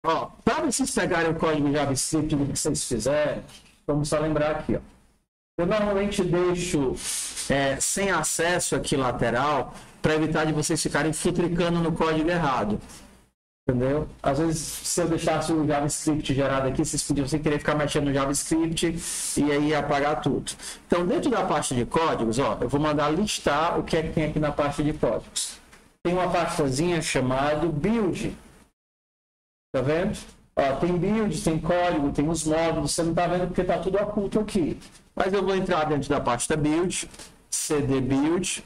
Ó, para vocês pegarem o código JavaScript do que vocês fizerem, vamos só lembrar aqui, ó. Eu normalmente deixo sem acesso aqui lateral para evitar de vocês ficarem futricando no código errado. Entendeu? Às vezes, se eu deixasse o JavaScript gerado aqui, vocês podiam sem querer ficar mexendo no JavaScript e aí apagar tudo. Então, dentro da pasta de códigos, ó, eu vou mandar listar o que é que tem aqui na pasta de códigos. Tem uma pastazinha chamada build. Tá vendo? Ó, tem build, tem código, tem os módulos. Você não tá vendo porque tá tudo oculto aqui. Mas eu vou entrar dentro da pasta build, cd build,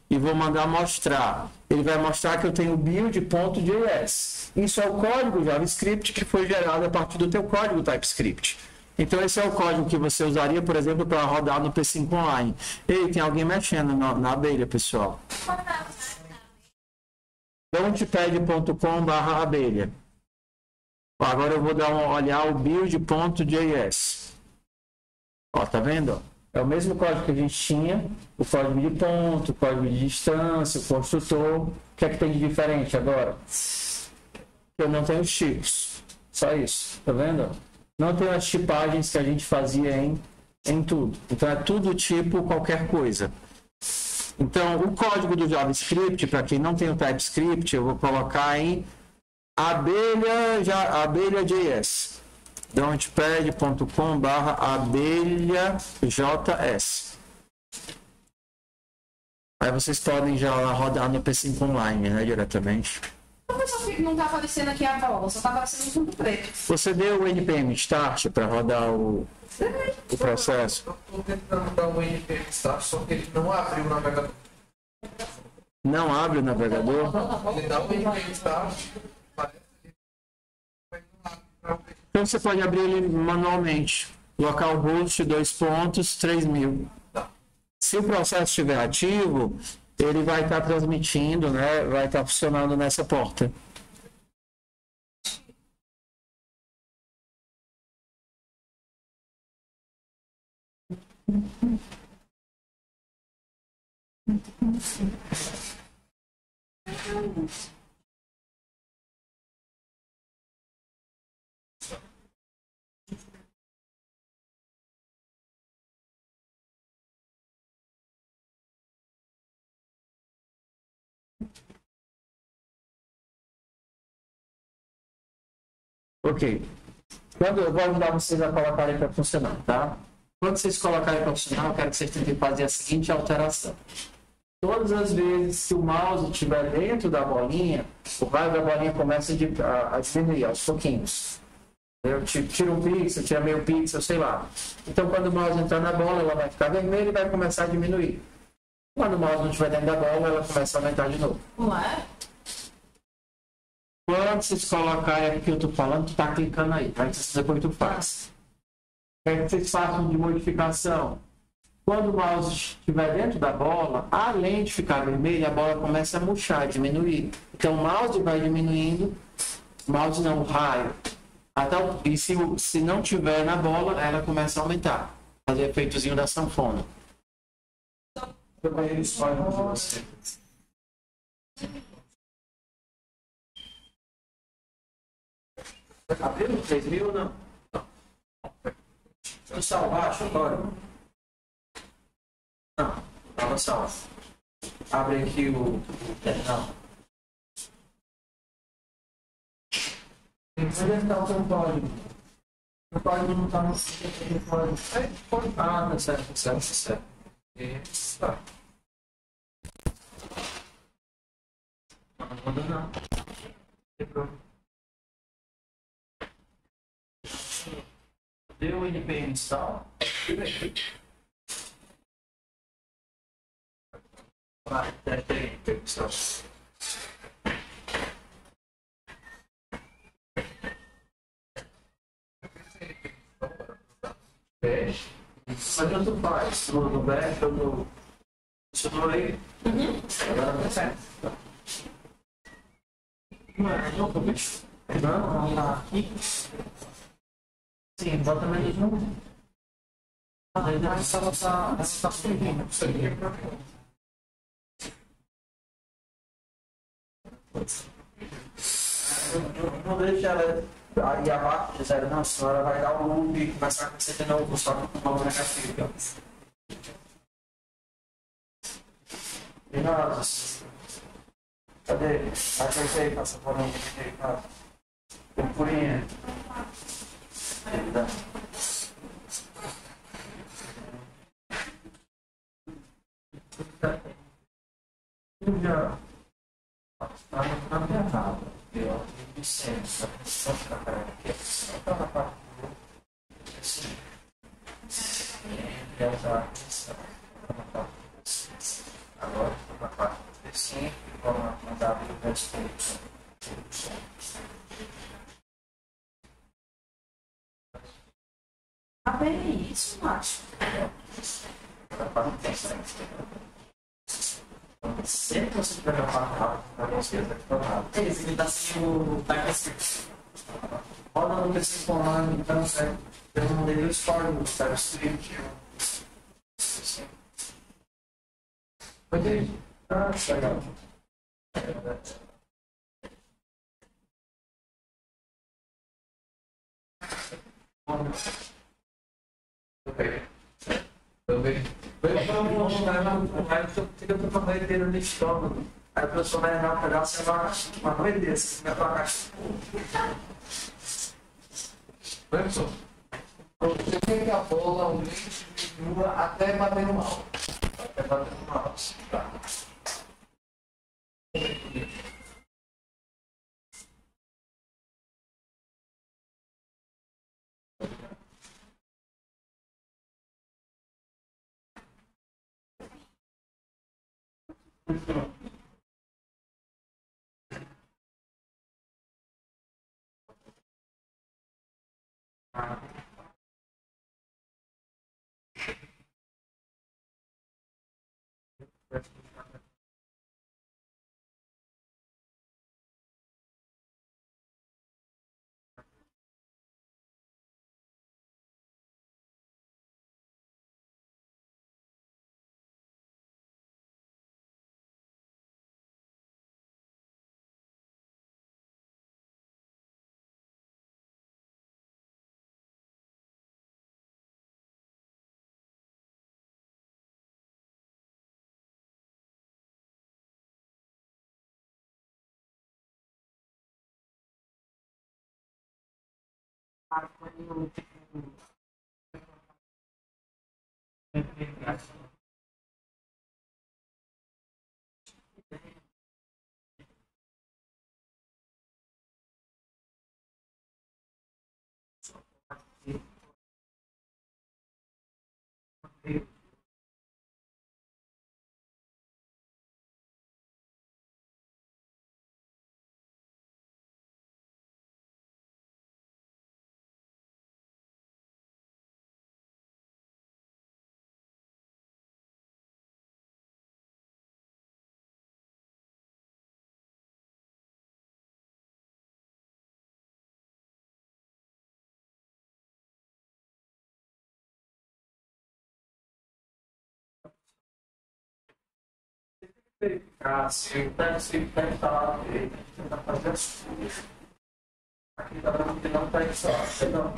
e vou mandar mostrar. Ele vai mostrar que eu tenho build.js. Isso é o código JavaScript que foi gerado a partir do teu código TypeScript. Então esse é o código que você usaria, por exemplo, para rodar no P5 Online. Ei, tem alguém mexendo na abelha, pessoal. Launchpad.com/abelha. Agora eu vou olhar o build.js. Ó, tá vendo? É o mesmo código que a gente tinha, o código de ponto, o código de distância, o construtor. O que é que tem de diferente agora? Eu não tenho os tipos. Só isso, tá vendo? Não tem as tipagens que a gente fazia em tudo. Então é tudo tipo qualquer coisa. Então o código do JavaScript, para quem não tem o TypeScript, eu vou colocar em abelha.js. launchpad.com/abelha.js. Aí vocês podem já rodar no P5 Online, né, diretamente.
Professor, não está aparecendo aqui a bola, só está aparecendo um fundo preto.
Você deu o npm start para rodar o processo?
Eu estou tentando dar um npm start, só que ele não abriu o navegador.
Não abre o navegador?
Ele dá um npm start, parece que ele não abre.
Então você pode abrir ele manualmente. Localhost 2.3000. Se Se o processo estiver ativo, ele vai estar transmitindo, né? Vai estar funcionando nessa porta. Ok. Quando eu vou ajudar vocês a colocarem para funcionar, tá? Quando vocês colocarem para funcionar, eu quero que vocês tentem fazer a seguinte alteração. Todas as vezes que o mouse estiver dentro da bolinha, o raio da bolinha começa a diminuir aos pouquinhos. Eu tiro um pixel, tiro meio pixel, sei lá. Então, quando o mouse entrar na bola, ela vai ficar vermelha e vai começar a diminuir. Quando o mouse não estiver dentro da bola, ela começa a aumentar de novo.
Não é?
Quando vocês colocarem aqui que eu estou falando, tu tá clicando aí, tá? Depois tu faz. O que é que vocês façam de modificação? Quando o mouse estiver dentro da bola, além de ficar vermelho, a bola começa a murchar, diminuir. Então o mouse vai diminuindo, mouse não, o raio. E se não tiver na bola, ela começa a aumentar. Fazer efeitozinho da sanfona. Eu vou escolher de você. Abriu 3.000 ou não? Deixa eu salvar, agora. Não, tava salvo. Abre aqui o. Não. Onde está o seu código? O código não está no código. Ah, tá certo, tá certo, tá certo. Está. Não manda não. Quebrou. Deu o npm install. Vai, deve ter pessoal. Bash. Mas tanto faz, no Bash ou no. Funcionou aí? Agora tá certo. Não, não, tá aqui. Sim, bota menos um. Aí depois ela tá subindo. Não deixa ela aí abaixo de zero, não, senão ela vai dar um loop e começar a acontecer de novo, só com uma negativa. E nós? Cadê? Ajeitei, passa por um. Purpurinha. Já. Está na minha raba. Eu licença. Só ficar para aqui. Só para a parte do. Assim. E ela está na parte do. Agora, na parte do assim, vamos mandar o resto do.
Ah, bem, isso, macho.
Sempre você tiver a parte rápida, vai conseguir até que
Esse ele tá sendo. Tá crescendo.
roda no PC Comando, então, certo? Eu não dei dois códigos, sabe? Script. Ok. Ah, legal.
Também.
Fica com uma doideira no estômago. Aí a pessoa vai dar um pedaço e uma doideira. Você vai pra caixa.
Anderson, você tem que a bola, o lente diminua até bater no mal. Até bater no mal. Tá.
verificar se o TechScript está instalado direito, a gente tenta fazer as coisas. Aqui está dando que não está instalado. Não,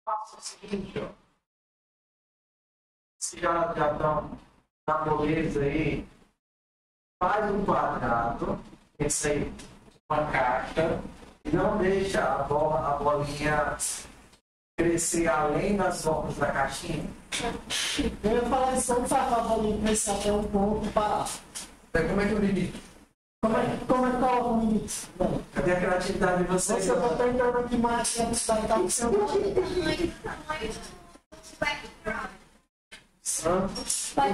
faça o seguinte, ó. Se já estão na moleza aí, faz um quadrado, esse aí, uma caixa, e não deixa a bolinha crescer além das formas da caixinha.
Eu ia falar isso, como faz a bolinha crescer até um ponto parar?
Como é que eu limito?
Como é que coloca o limite?
Cadê a criatividade de vocês?
Você está tentando aqui mais, a velocidade está com seu
O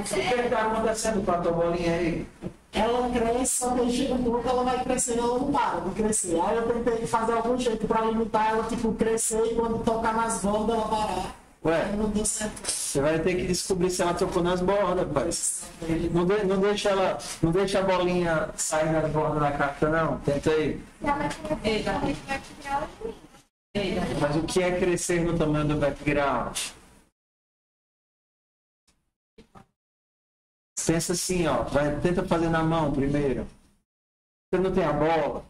que está acontecendo com a tua bolinha aí?
Ela cresce, só que chega um pouco, ela vai crescer, ela não para de crescer. Aí eu tentei fazer algum jeito para limitar ela, tipo, crescer e quando tocar nas bordas ela parar.
Ué,
Aí não deu certo.
você vai ter que descobrir se ela tocou nas bordas, pai. Não deixa a bolinha sair das bordas da caixa, não. Tenta aí. Mas o que é crescer no tamanho do background? Pensa assim, ó. Tenta fazer na mão primeiro. Você não tem a bola?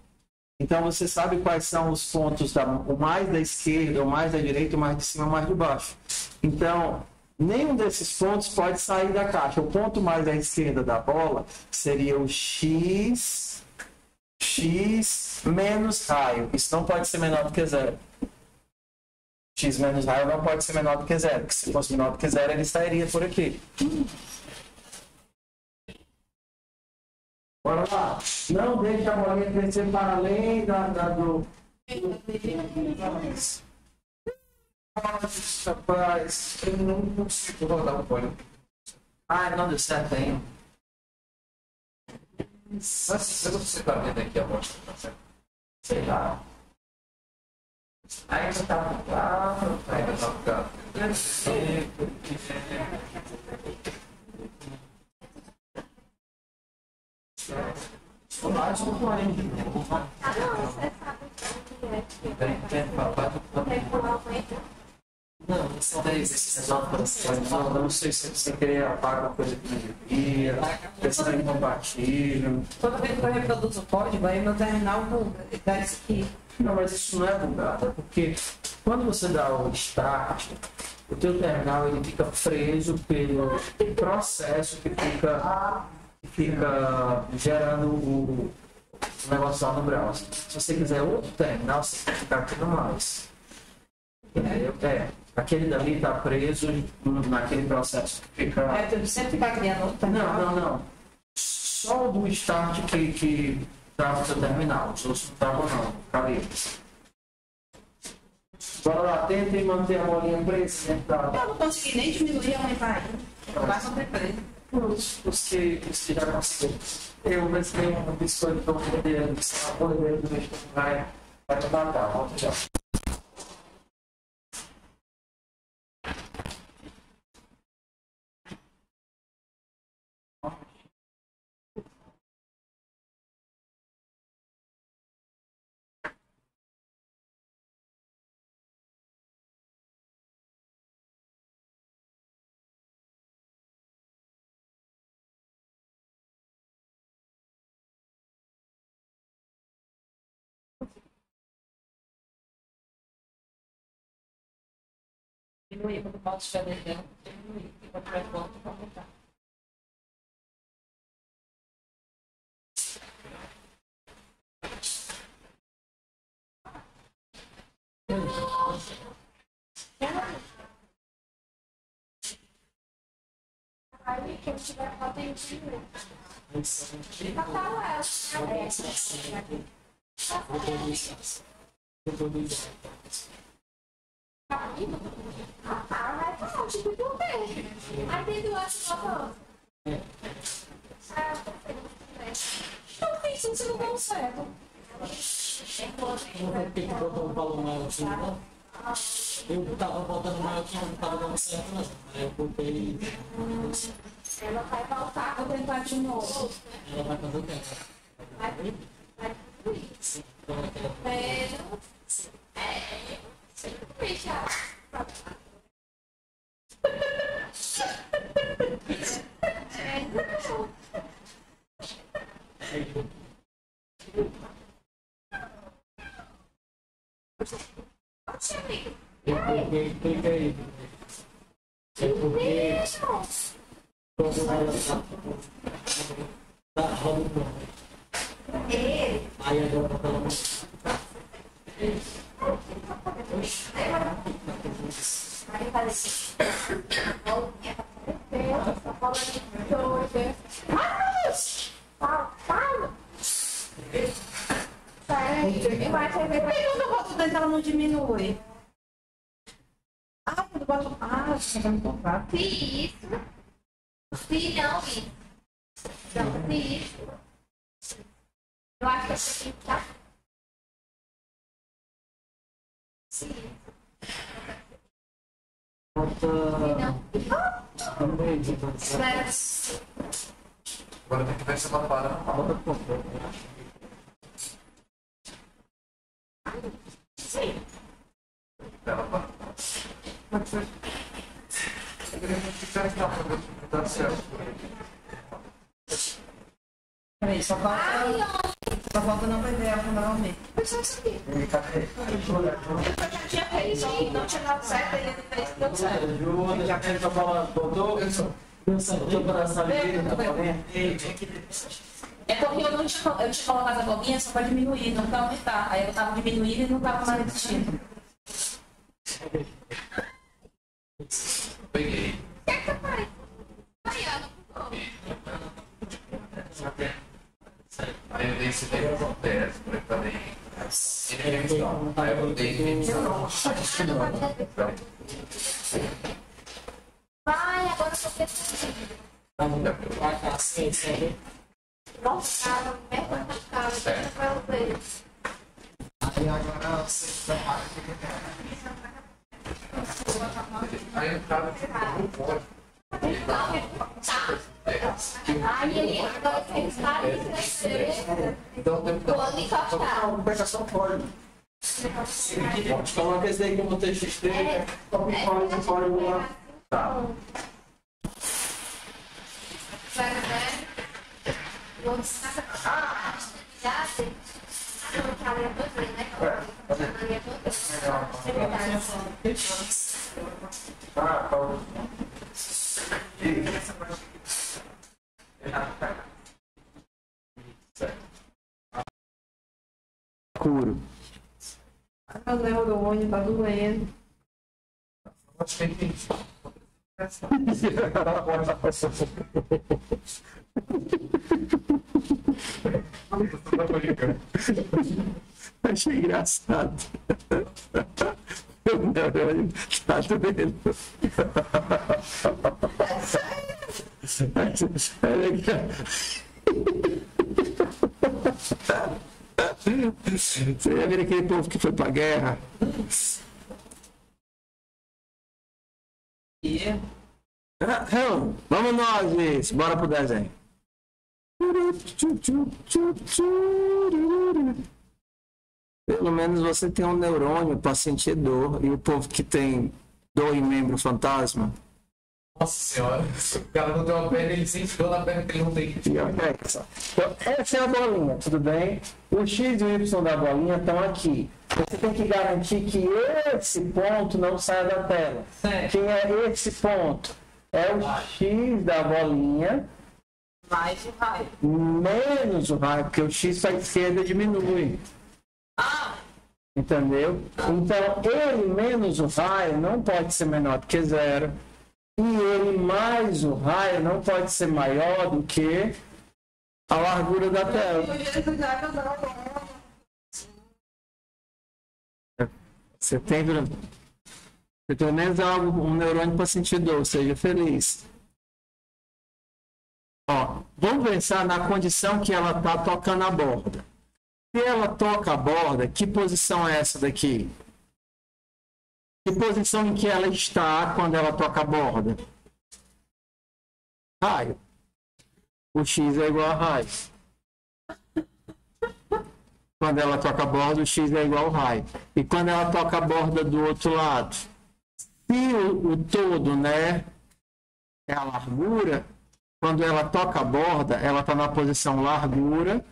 Então você sabe quais são os pontos, o mais da esquerda, o mais da direita, o mais de cima, o mais de baixo. Então, nenhum desses pontos pode sair da caixa. O ponto mais à esquerda da bola seria o x menos raio. Isso não pode ser menor do que zero. X menos raio não pode ser menor do que zero, porque se fosse menor do que zero, ele sairia por aqui. Bora lá. Não deixe a bolinha crescer para além do...
Rapaz, eu não consigo rodar o pólio.
Ah, não deu certo ainda.
Mas pelo que você tá vendo aqui, a bosta tá certo.
Sei lá. Ainda tá bugado.
Ainda tá bugado.
Tomate não pode.
Ah, não, você sabe o que é.
Tem papai.
Tem que pular o vento.
Não, isso daí, não sei se você querer apagar uma coisa que não devia, precisa de compartilho.
Toda vez que eu reproduzo o código, aí meu terminal buga. Ele dá isso aqui.
Não, mas isso não é bugado, é porque quando você dá o start, o teu terminal ele fica preso pelo processo que fica gerando o negócio lá no browser. Se você quiser outro terminal, você tem que ficar aqui no mais. Entendeu? Aquele dali está preso naquele processo que fica.
Tu sempre vai criando outro terminal.
Não. Só o do start que trava o seu terminal. Os outros não travam não. Fica livre. Bora lá, tentem manter a bolinha presa dentro da.
Eu não consegui nem diminuir a aumentar ainda. Vai manter preso.
Os que já conseguiram. Eu pensei um biscoito para o poder do sabor dele, vai me matar. Volta já.
Diminuir quando o mouse estiver descendo. Diminuir. E quando tiver pronto, vai aumentar.
Aí, quem tiver foto, tem que ver. Ah, vai falar, tipo, por quê? Aí tem duas fotos. Não tem isso, não deu certo.
Por que botou um valor maior aqui, não? Eu tava botando maior que não tava dando certo, não. Aí eu botei.
Ela vai voltar, vou tentar de novo.
Ela vai fazer o quê?
Vai tudo isso. Deixa.
Clica aí. É porque quando ela tá rodando, aí agora tá lá.
Quando eu boto dentro, ela não diminui. Ah, quando eu boto. Ah, você vai me comprar.
Se isso. Se não isso. Então, se isso. Eu acho que você tem que estar. Se isso.
Agora tem que ver se ela para.
Sim.
Ela para. Eu queria ficar aqui pra ver se tá certo.
Peraí, só falta. A volta não vai ver ela novamente.
Eu só sabia.
Eu já tinha feito, só que não tinha dado certo, aí ele fez que deu certo.
Já que a bola voltou, eu sou.
É porque eu tinha colocado a bolinha só para diminuir, não para aumentar. Aí eu tava diminuindo e não tava mais resistindo.
Peguei.
Certo, pai. Aí, ó, não
Aí eu dei esse tempo com o teste, preparei. Aí eu dei
vai, agora eu tô pensando. Nossa, cara, merda na cara, vai ver.
Aí agora você prepara.
Aí o cara ficou forte.
Aí ele agora fez vários crescer.
Então tem que
Tô ali encostado.
Compensação fora.
Coloca esse daí que eu botei XT, né? Fora do lá. Tá.
Vou ensinar a já sei. Eu falei a você, né?
Curo.
A neurônio tá doendo.
Acho que tem que
Achei engraçado. O neurônio tá doendo. É legal. Você já viu aquele povo que foi pra guerra? Vamos nós, isso. Bora pro desenho. Pelo menos você tem um neurônio para sentir dor. E o povo que tem dor em membro fantasma.
Nossa senhora, o cara não tem uma perna, ele sente dor na perna que ele não tem.
Então, essa é a bolinha, tudo bem? O X e o Y da bolinha estão aqui. Você tem que garantir que esse ponto não saia da tela.
Certo.
Quem é esse ponto? É o X da bolinha
Mais o raio.
menos o raio, porque o X para a esquerda diminui.
Ah!
Entendeu? Então, ele menos o raio não pode ser menor do que zero. E ele mais o raio não pode ser maior do que a largura da tela. Você tem pelo menos um neurônio para sentir dor, seja feliz. Ó, vamos pensar na condição que ela está tocando a borda. Se ela toca a borda, que posição é essa daqui? Que posição em que ela está quando ela toca a borda? Raio. O X é igual a raio. Quando ela toca a borda, o X é igual a raio. E quando ela toca a borda do outro lado? Se o todo, né, é a largura, quando ela toca a borda, ela está na posição largura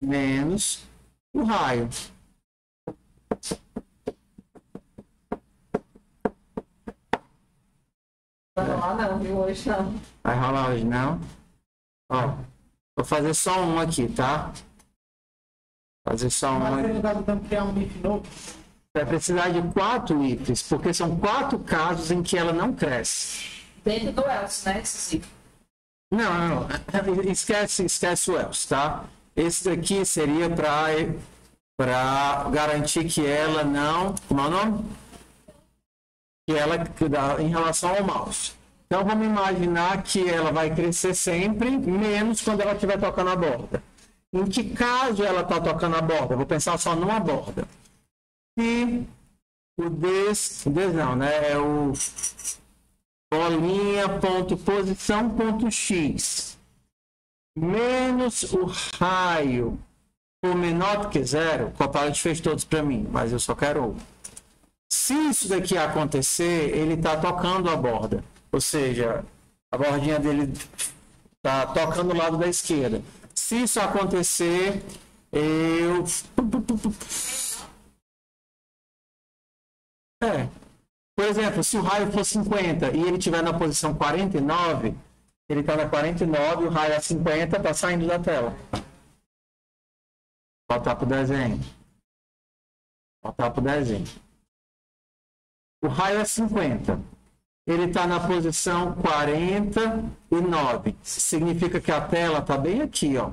menos o raio.
Vai rolar não, viu? Hoje não.
Vai rolar hoje, não? Ó, vou fazer só um aqui, tá? Fazer só um
Mas
aqui.
ele vai tentando criar um if novo.
Vai precisar de 4 ifs, porque são 4 casos em que ela não cresce.
Dentro do else, né? Esse ciclo.
Não. Esquece o else, tá? Esse daqui seria para garantir que ela não... Como é o nome? Que ela, em relação ao mouse. Então, vamos imaginar que ela vai crescer sempre, menos quando ela estiver tocando a borda. Em que caso ela está tocando a borda? Vou pensar só numa borda. Se o não, né? É o bolinha.posição.x menos o raio for menor do que zero, o Copilot fez todos para mim, mas eu só quero um. Se isso daqui acontecer, ele está tocando a borda. Ou seja, a bordinha dele está tocando o lado da esquerda. Se isso acontecer, eu... Por exemplo, se o raio for 50 e ele estiver na posição 49, ele está na 49, o raio é 50, está saindo da tela. Voltar para o desenho. Voltar para o desenho. O raio é 50. Ele está na posição 49. Significa que a tela está bem aqui, ó.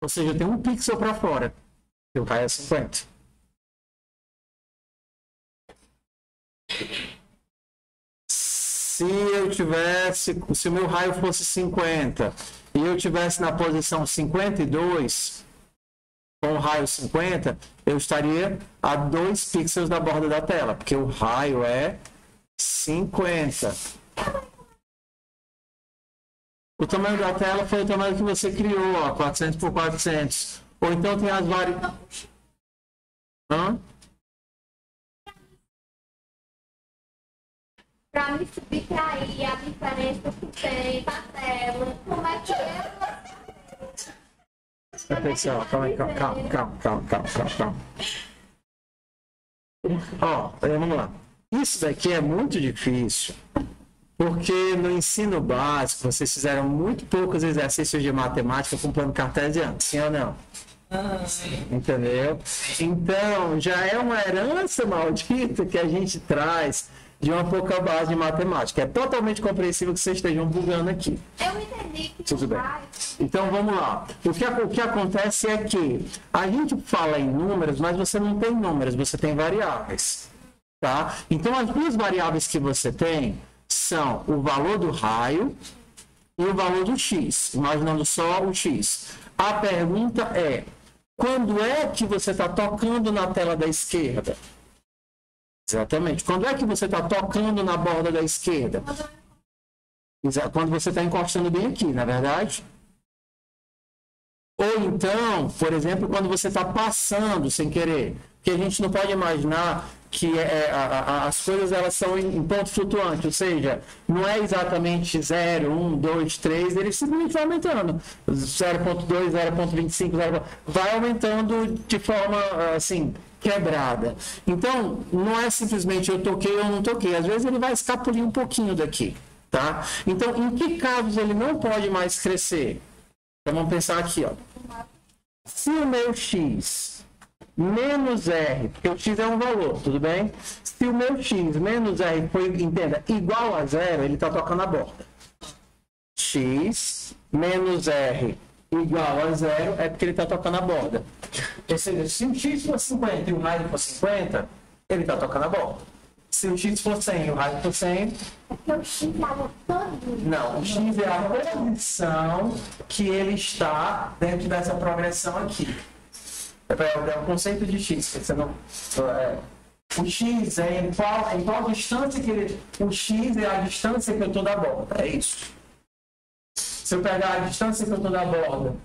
Ou seja, tem um pixel para fora. E o raio é 50. Se o meu raio fosse 50 e eu tivesse na posição 52, com o raio 50, eu estaria a 2 pixels da borda da tela, porque o raio é 50. O tamanho da tela foi o tamanho que você criou, ó, 400 por 400. Ou então tem as variáveis.
Para me subtrair a diferença que tem na tela, como é que é?
Pessoal, calma. Ó, vamos lá. Isso daqui é muito difícil, porque no ensino básico vocês fizeram muito poucos exercícios de matemática com plano cartesiano, sim ou não? Entendeu? Então, já é uma herança maldita que a gente traz de uma pouca base de matemática. É totalmente compreensível que vocês estejam bugando aqui.
Eu entendi que
tudo bem. Então vamos lá. O que acontece é que a gente fala em números, mas você não tem números, você tem variáveis. Tá? Então as duas variáveis que você tem são o valor do raio e o valor do x, imaginando só o x. A pergunta é, quando é que você está tocando na tela da esquerda? Exatamente. Quando é que você está tocando na borda da esquerda? Quando você está encostando bem aqui, na verdade? Ou então, por exemplo, quando você está passando sem querer. Porque a gente não pode imaginar que as coisas elas são em ponto flutuante, ou seja, não é exatamente 0, 1, 2, 3, ele simplesmente vai aumentando. 0.2, 0.25, vai aumentando de forma assim, quebrada. Então, não é simplesmente eu toquei ou não toquei. Às vezes ele vai escapulir um pouquinho daqui, tá? Então, em que casos ele não pode mais crescer? Então, vamos pensar aqui, ó. Se o meu x menos r, porque o x é um valor, tudo bem? Se o meu x menos r foi, entenda, igual a zero, ele está tocando a borda. X menos r igual a zero é porque ele está tocando a borda. Ou seja, se o x for 50 e o raio for 50, ele está tocando a borda. Se o x for 100 e o raio for 100...
Porque o x estava todo.
Não, o x é a posição que ele está dentro dessa progressão aqui. É o conceito de x. Você não, o x é em qual distância que ele... O x é a distância que eu estou da borda. É isso. Se eu pegar a distância que eu estou da borda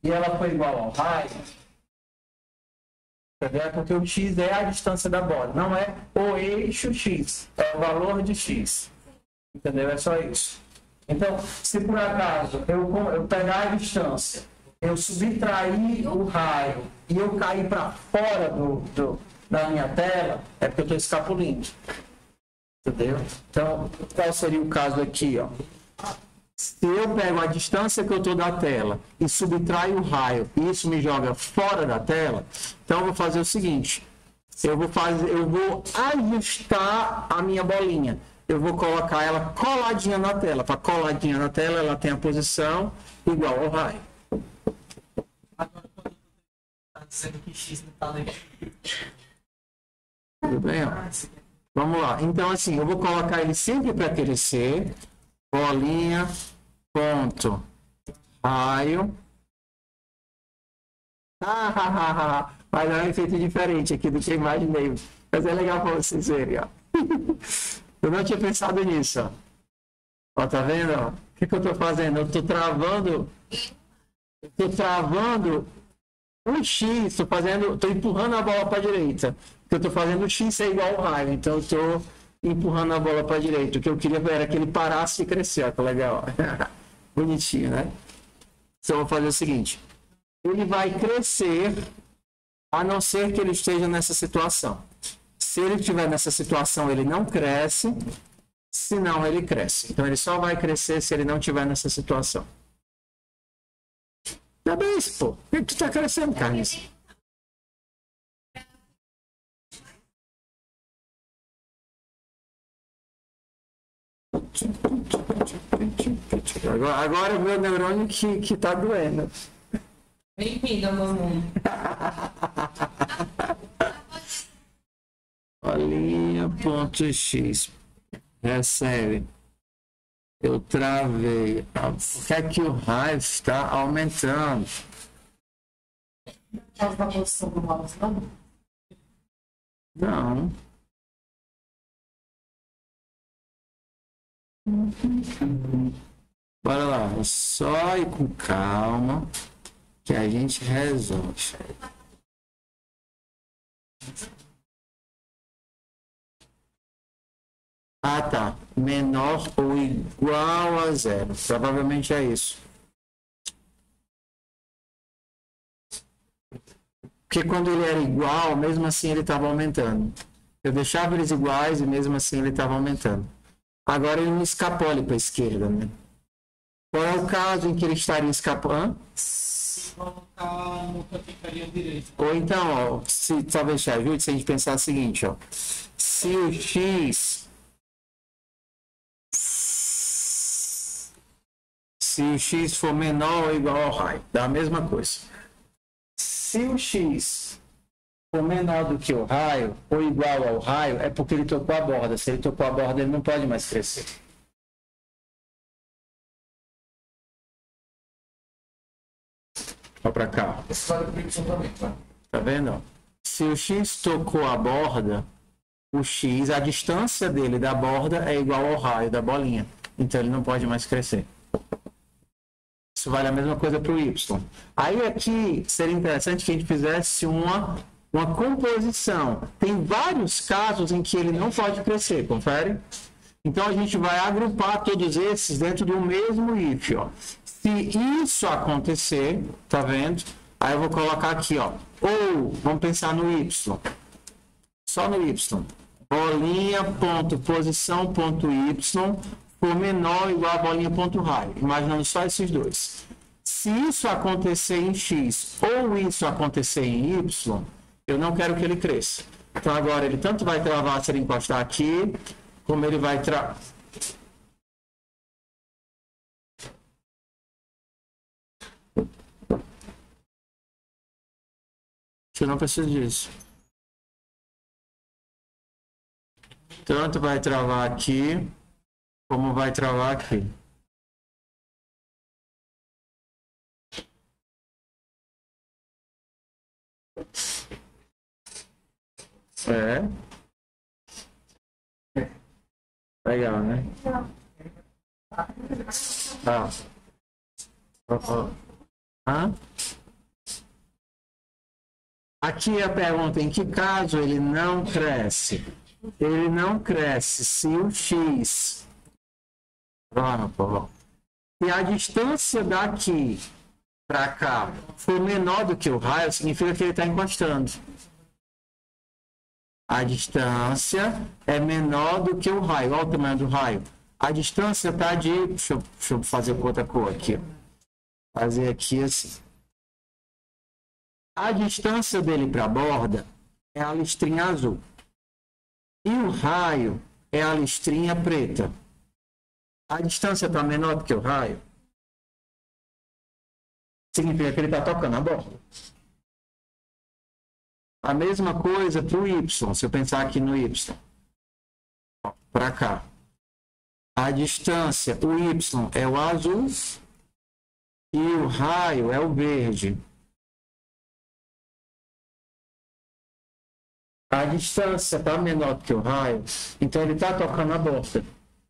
e ela for igual ao raio, é porque o x é a distância da borda, não é o eixo x, é o valor de x. Entendeu? É só isso. Então, se por acaso eu pegar a distância, eu subtrair o raio e eu cair para fora da minha tela, é porque eu estou escapulindo. Entendeu? Então, qual seria o caso aqui, ó? Se eu pego a distância que eu estou da tela e subtraio o raio e isso me joga fora da tela, então eu vou fazer o seguinte, eu vou ajustar a minha bolinha. Eu vou colocar ela coladinha na tela. Para coladinha na tela, ela tem a posição igual ao raio.
Agora, quando está dizendo que x não está nem...
Tudo bem, ó. Vamos lá. Então, assim, eu vou colocar ele sempre para crescer. Bolinha, ponto, raio. Mas é um efeito diferente aqui do que eu imaginei. Mas é legal para vocês verem, ó. Eu não tinha pensado nisso, ó. Ó, tá vendo? Ó? O que eu estou fazendo? Eu estou travando o X, estou empurrando a bola para a direita. Porque eu estou fazendo o X é igual ao raio, então eu estou empurrando a bola para a direita. O que eu queria era que ele parasse e crescer, ó, tá legal. Bonitinho, né? Então eu vou fazer o seguinte. ele vai crescer, a não ser que ele esteja nessa situação. Se ele estiver nessa situação, ele não cresce, se não, ele cresce. Então, ele só vai crescer se ele não estiver nessa situação. Tá bem isso, pô. Por que tu tá crescendo, Carlinhos? Agora o meu neurônio que tá doendo.
Bem-vinda, mamãe.
Bolinha ponto X. Recebe. Eu travei. Por que é que o raio está aumentando?
Por causa da posição do mouse, não?
Não. Bora lá. É só ir com calma que a gente resolve. Ah, tá. Menor ou igual a zero. Provavelmente é isso. Porque quando ele era igual, mesmo assim ele estava aumentando. Eu deixava eles iguais e mesmo assim ele estava aumentando. Agora ele não escapou ali para a esquerda, né? Qual é o caso em que ele estaria escapando?
Se colocar nunca ficaria direito.
Ou então, ó, se talvez te ajude se a gente pensar o seguinte, ó. Se o x for menor ou igual ao raio, dá a mesma coisa. Se o x for menor do que o raio ou igual ao raio, é porque ele tocou a borda. Se ele tocou a borda, ele não pode mais crescer. Olha para cá.
Esse vale para o Y também, tá?
Tá vendo? Se o x tocou a borda, o x, a distância dele da borda é igual ao raio da bolinha. Então ele não pode mais crescer. Isso vale a mesma coisa para o y. Aí aqui seria interessante que a gente fizesse uma composição. Tem vários casos em que ele não pode crescer, confere? Então a gente vai agrupar todos esses dentro do mesmo if, ó. Se isso acontecer, tá vendo? Aí eu vou colocar aqui, ó. Ou, vamos pensar no y. Só no y. Bolinha ponto posição ponto y for menor ou igual a bolinha ponto raio. Imaginando só esses dois. Se isso acontecer em x ou isso acontecer em y, eu não quero que ele cresça. Então agora ele tanto vai travar se ele encostar aqui, como ele vai travar. Eu não preciso disso. Tanto vai travar aqui, como vai travar aqui. É. Legal, né? Ah. Ah. Aqui a pergunta, em que caso ele não cresce? Ele não cresce se o x... Se a distância daqui para cá for menor do que o raio, significa que ele está encostando. A distância é menor do que o raio. Olha o tamanho do raio. A distância está de... Deixa eu fazer com outra cor aqui. Fazer aqui assim. A distância dele para a borda é a listrinha azul. E o raio é a listrinha preta. A distância está menor do que o raio. Significa que ele está tocando a borda. A mesma coisa para o y. Se eu pensar aqui no y. Para cá. A distância, o y é o azul e o raio é o verde. A distância está menor do que o raio, então ele está tocando a borda.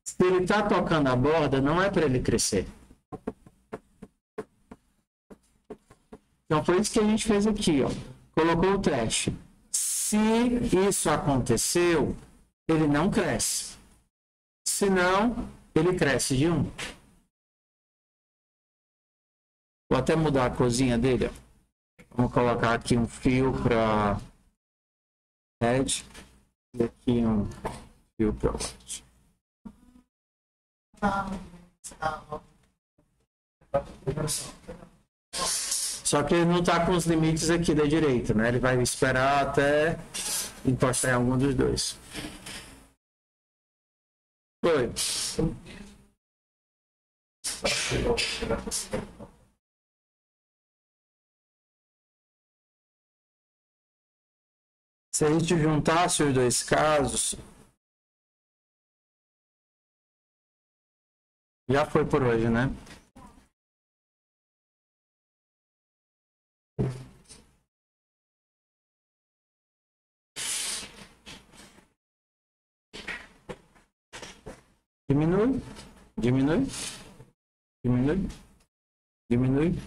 Se ele está tocando a borda, não é para ele crescer. Então foi isso que a gente fez aqui, ó. Colocou o teste. Se isso aconteceu, ele não cresce. Se não, ele cresce de 1. Vou até mudar a corzinha dele, ó. Vamos colocar aqui um fio para head e aqui um fio para white. Só que ele não está com os limites aqui da direita, né? Ele vai esperar até encostar em algum dos dois. Foi. Se a gente juntasse os dois casos, já foi por hoje, né? Diminui, diminui, diminui, diminui.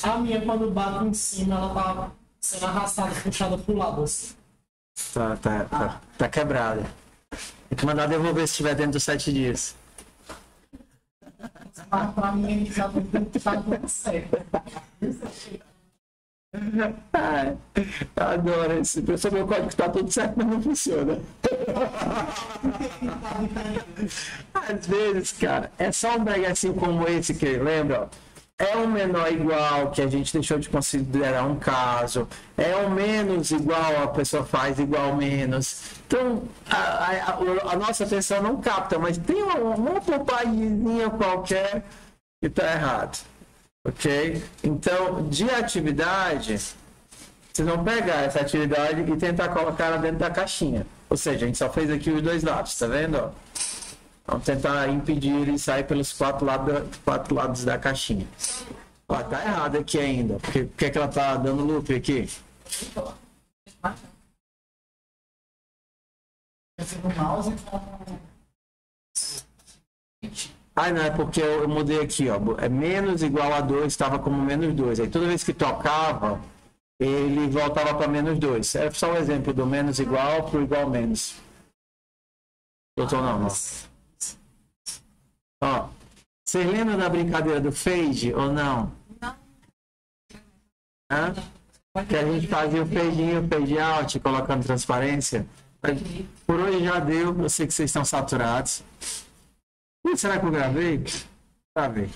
A minha, quando bate em cima, ela tá sendo arrastada, puxada pro lado, assim.
Tá quebrada. Tem que mandar devolver se estiver dentro dos 7 dias.
Mas pra mim, já tem que estar tudo certo.
Ai, adoro esse. Pessoal, meu código tá tudo certo, mas não funciona. Às vezes, cara, é só um negocinho como esse que lembra, ó. É um menor igual que a gente deixou de considerar um caso. É um menos igual, a pessoa faz igual menos. Então, a nossa atenção não capta, mas tem uma poupadinha qualquer que está errado. Ok? Então, de atividade, vocês vão pegar essa atividade e tentar colocar ela dentro da caixinha. Ou seja, a gente só fez aqui os dois lados, tá vendo? Ó? Vamos tentar impedir ele sair pelos quatro lados da caixinha. Ó, tá errado aqui ainda. Por que é que ela tá dando loop aqui? Ah, não, é porque eu mudei aqui, ó. É menos igual a 2, estava como menos 2. Aí toda vez que tocava, ele voltava para menos 2. É só um exemplo do menos igual para o igual menos. Doutor, não. Ó, vocês lembram da brincadeira do fade ou não?
Não.
Hã? Que a gente fazia o fade in e o fade out, colocando transparência. Por hoje já deu, eu sei que vocês estão saturados. Será que eu gravei? Gravei.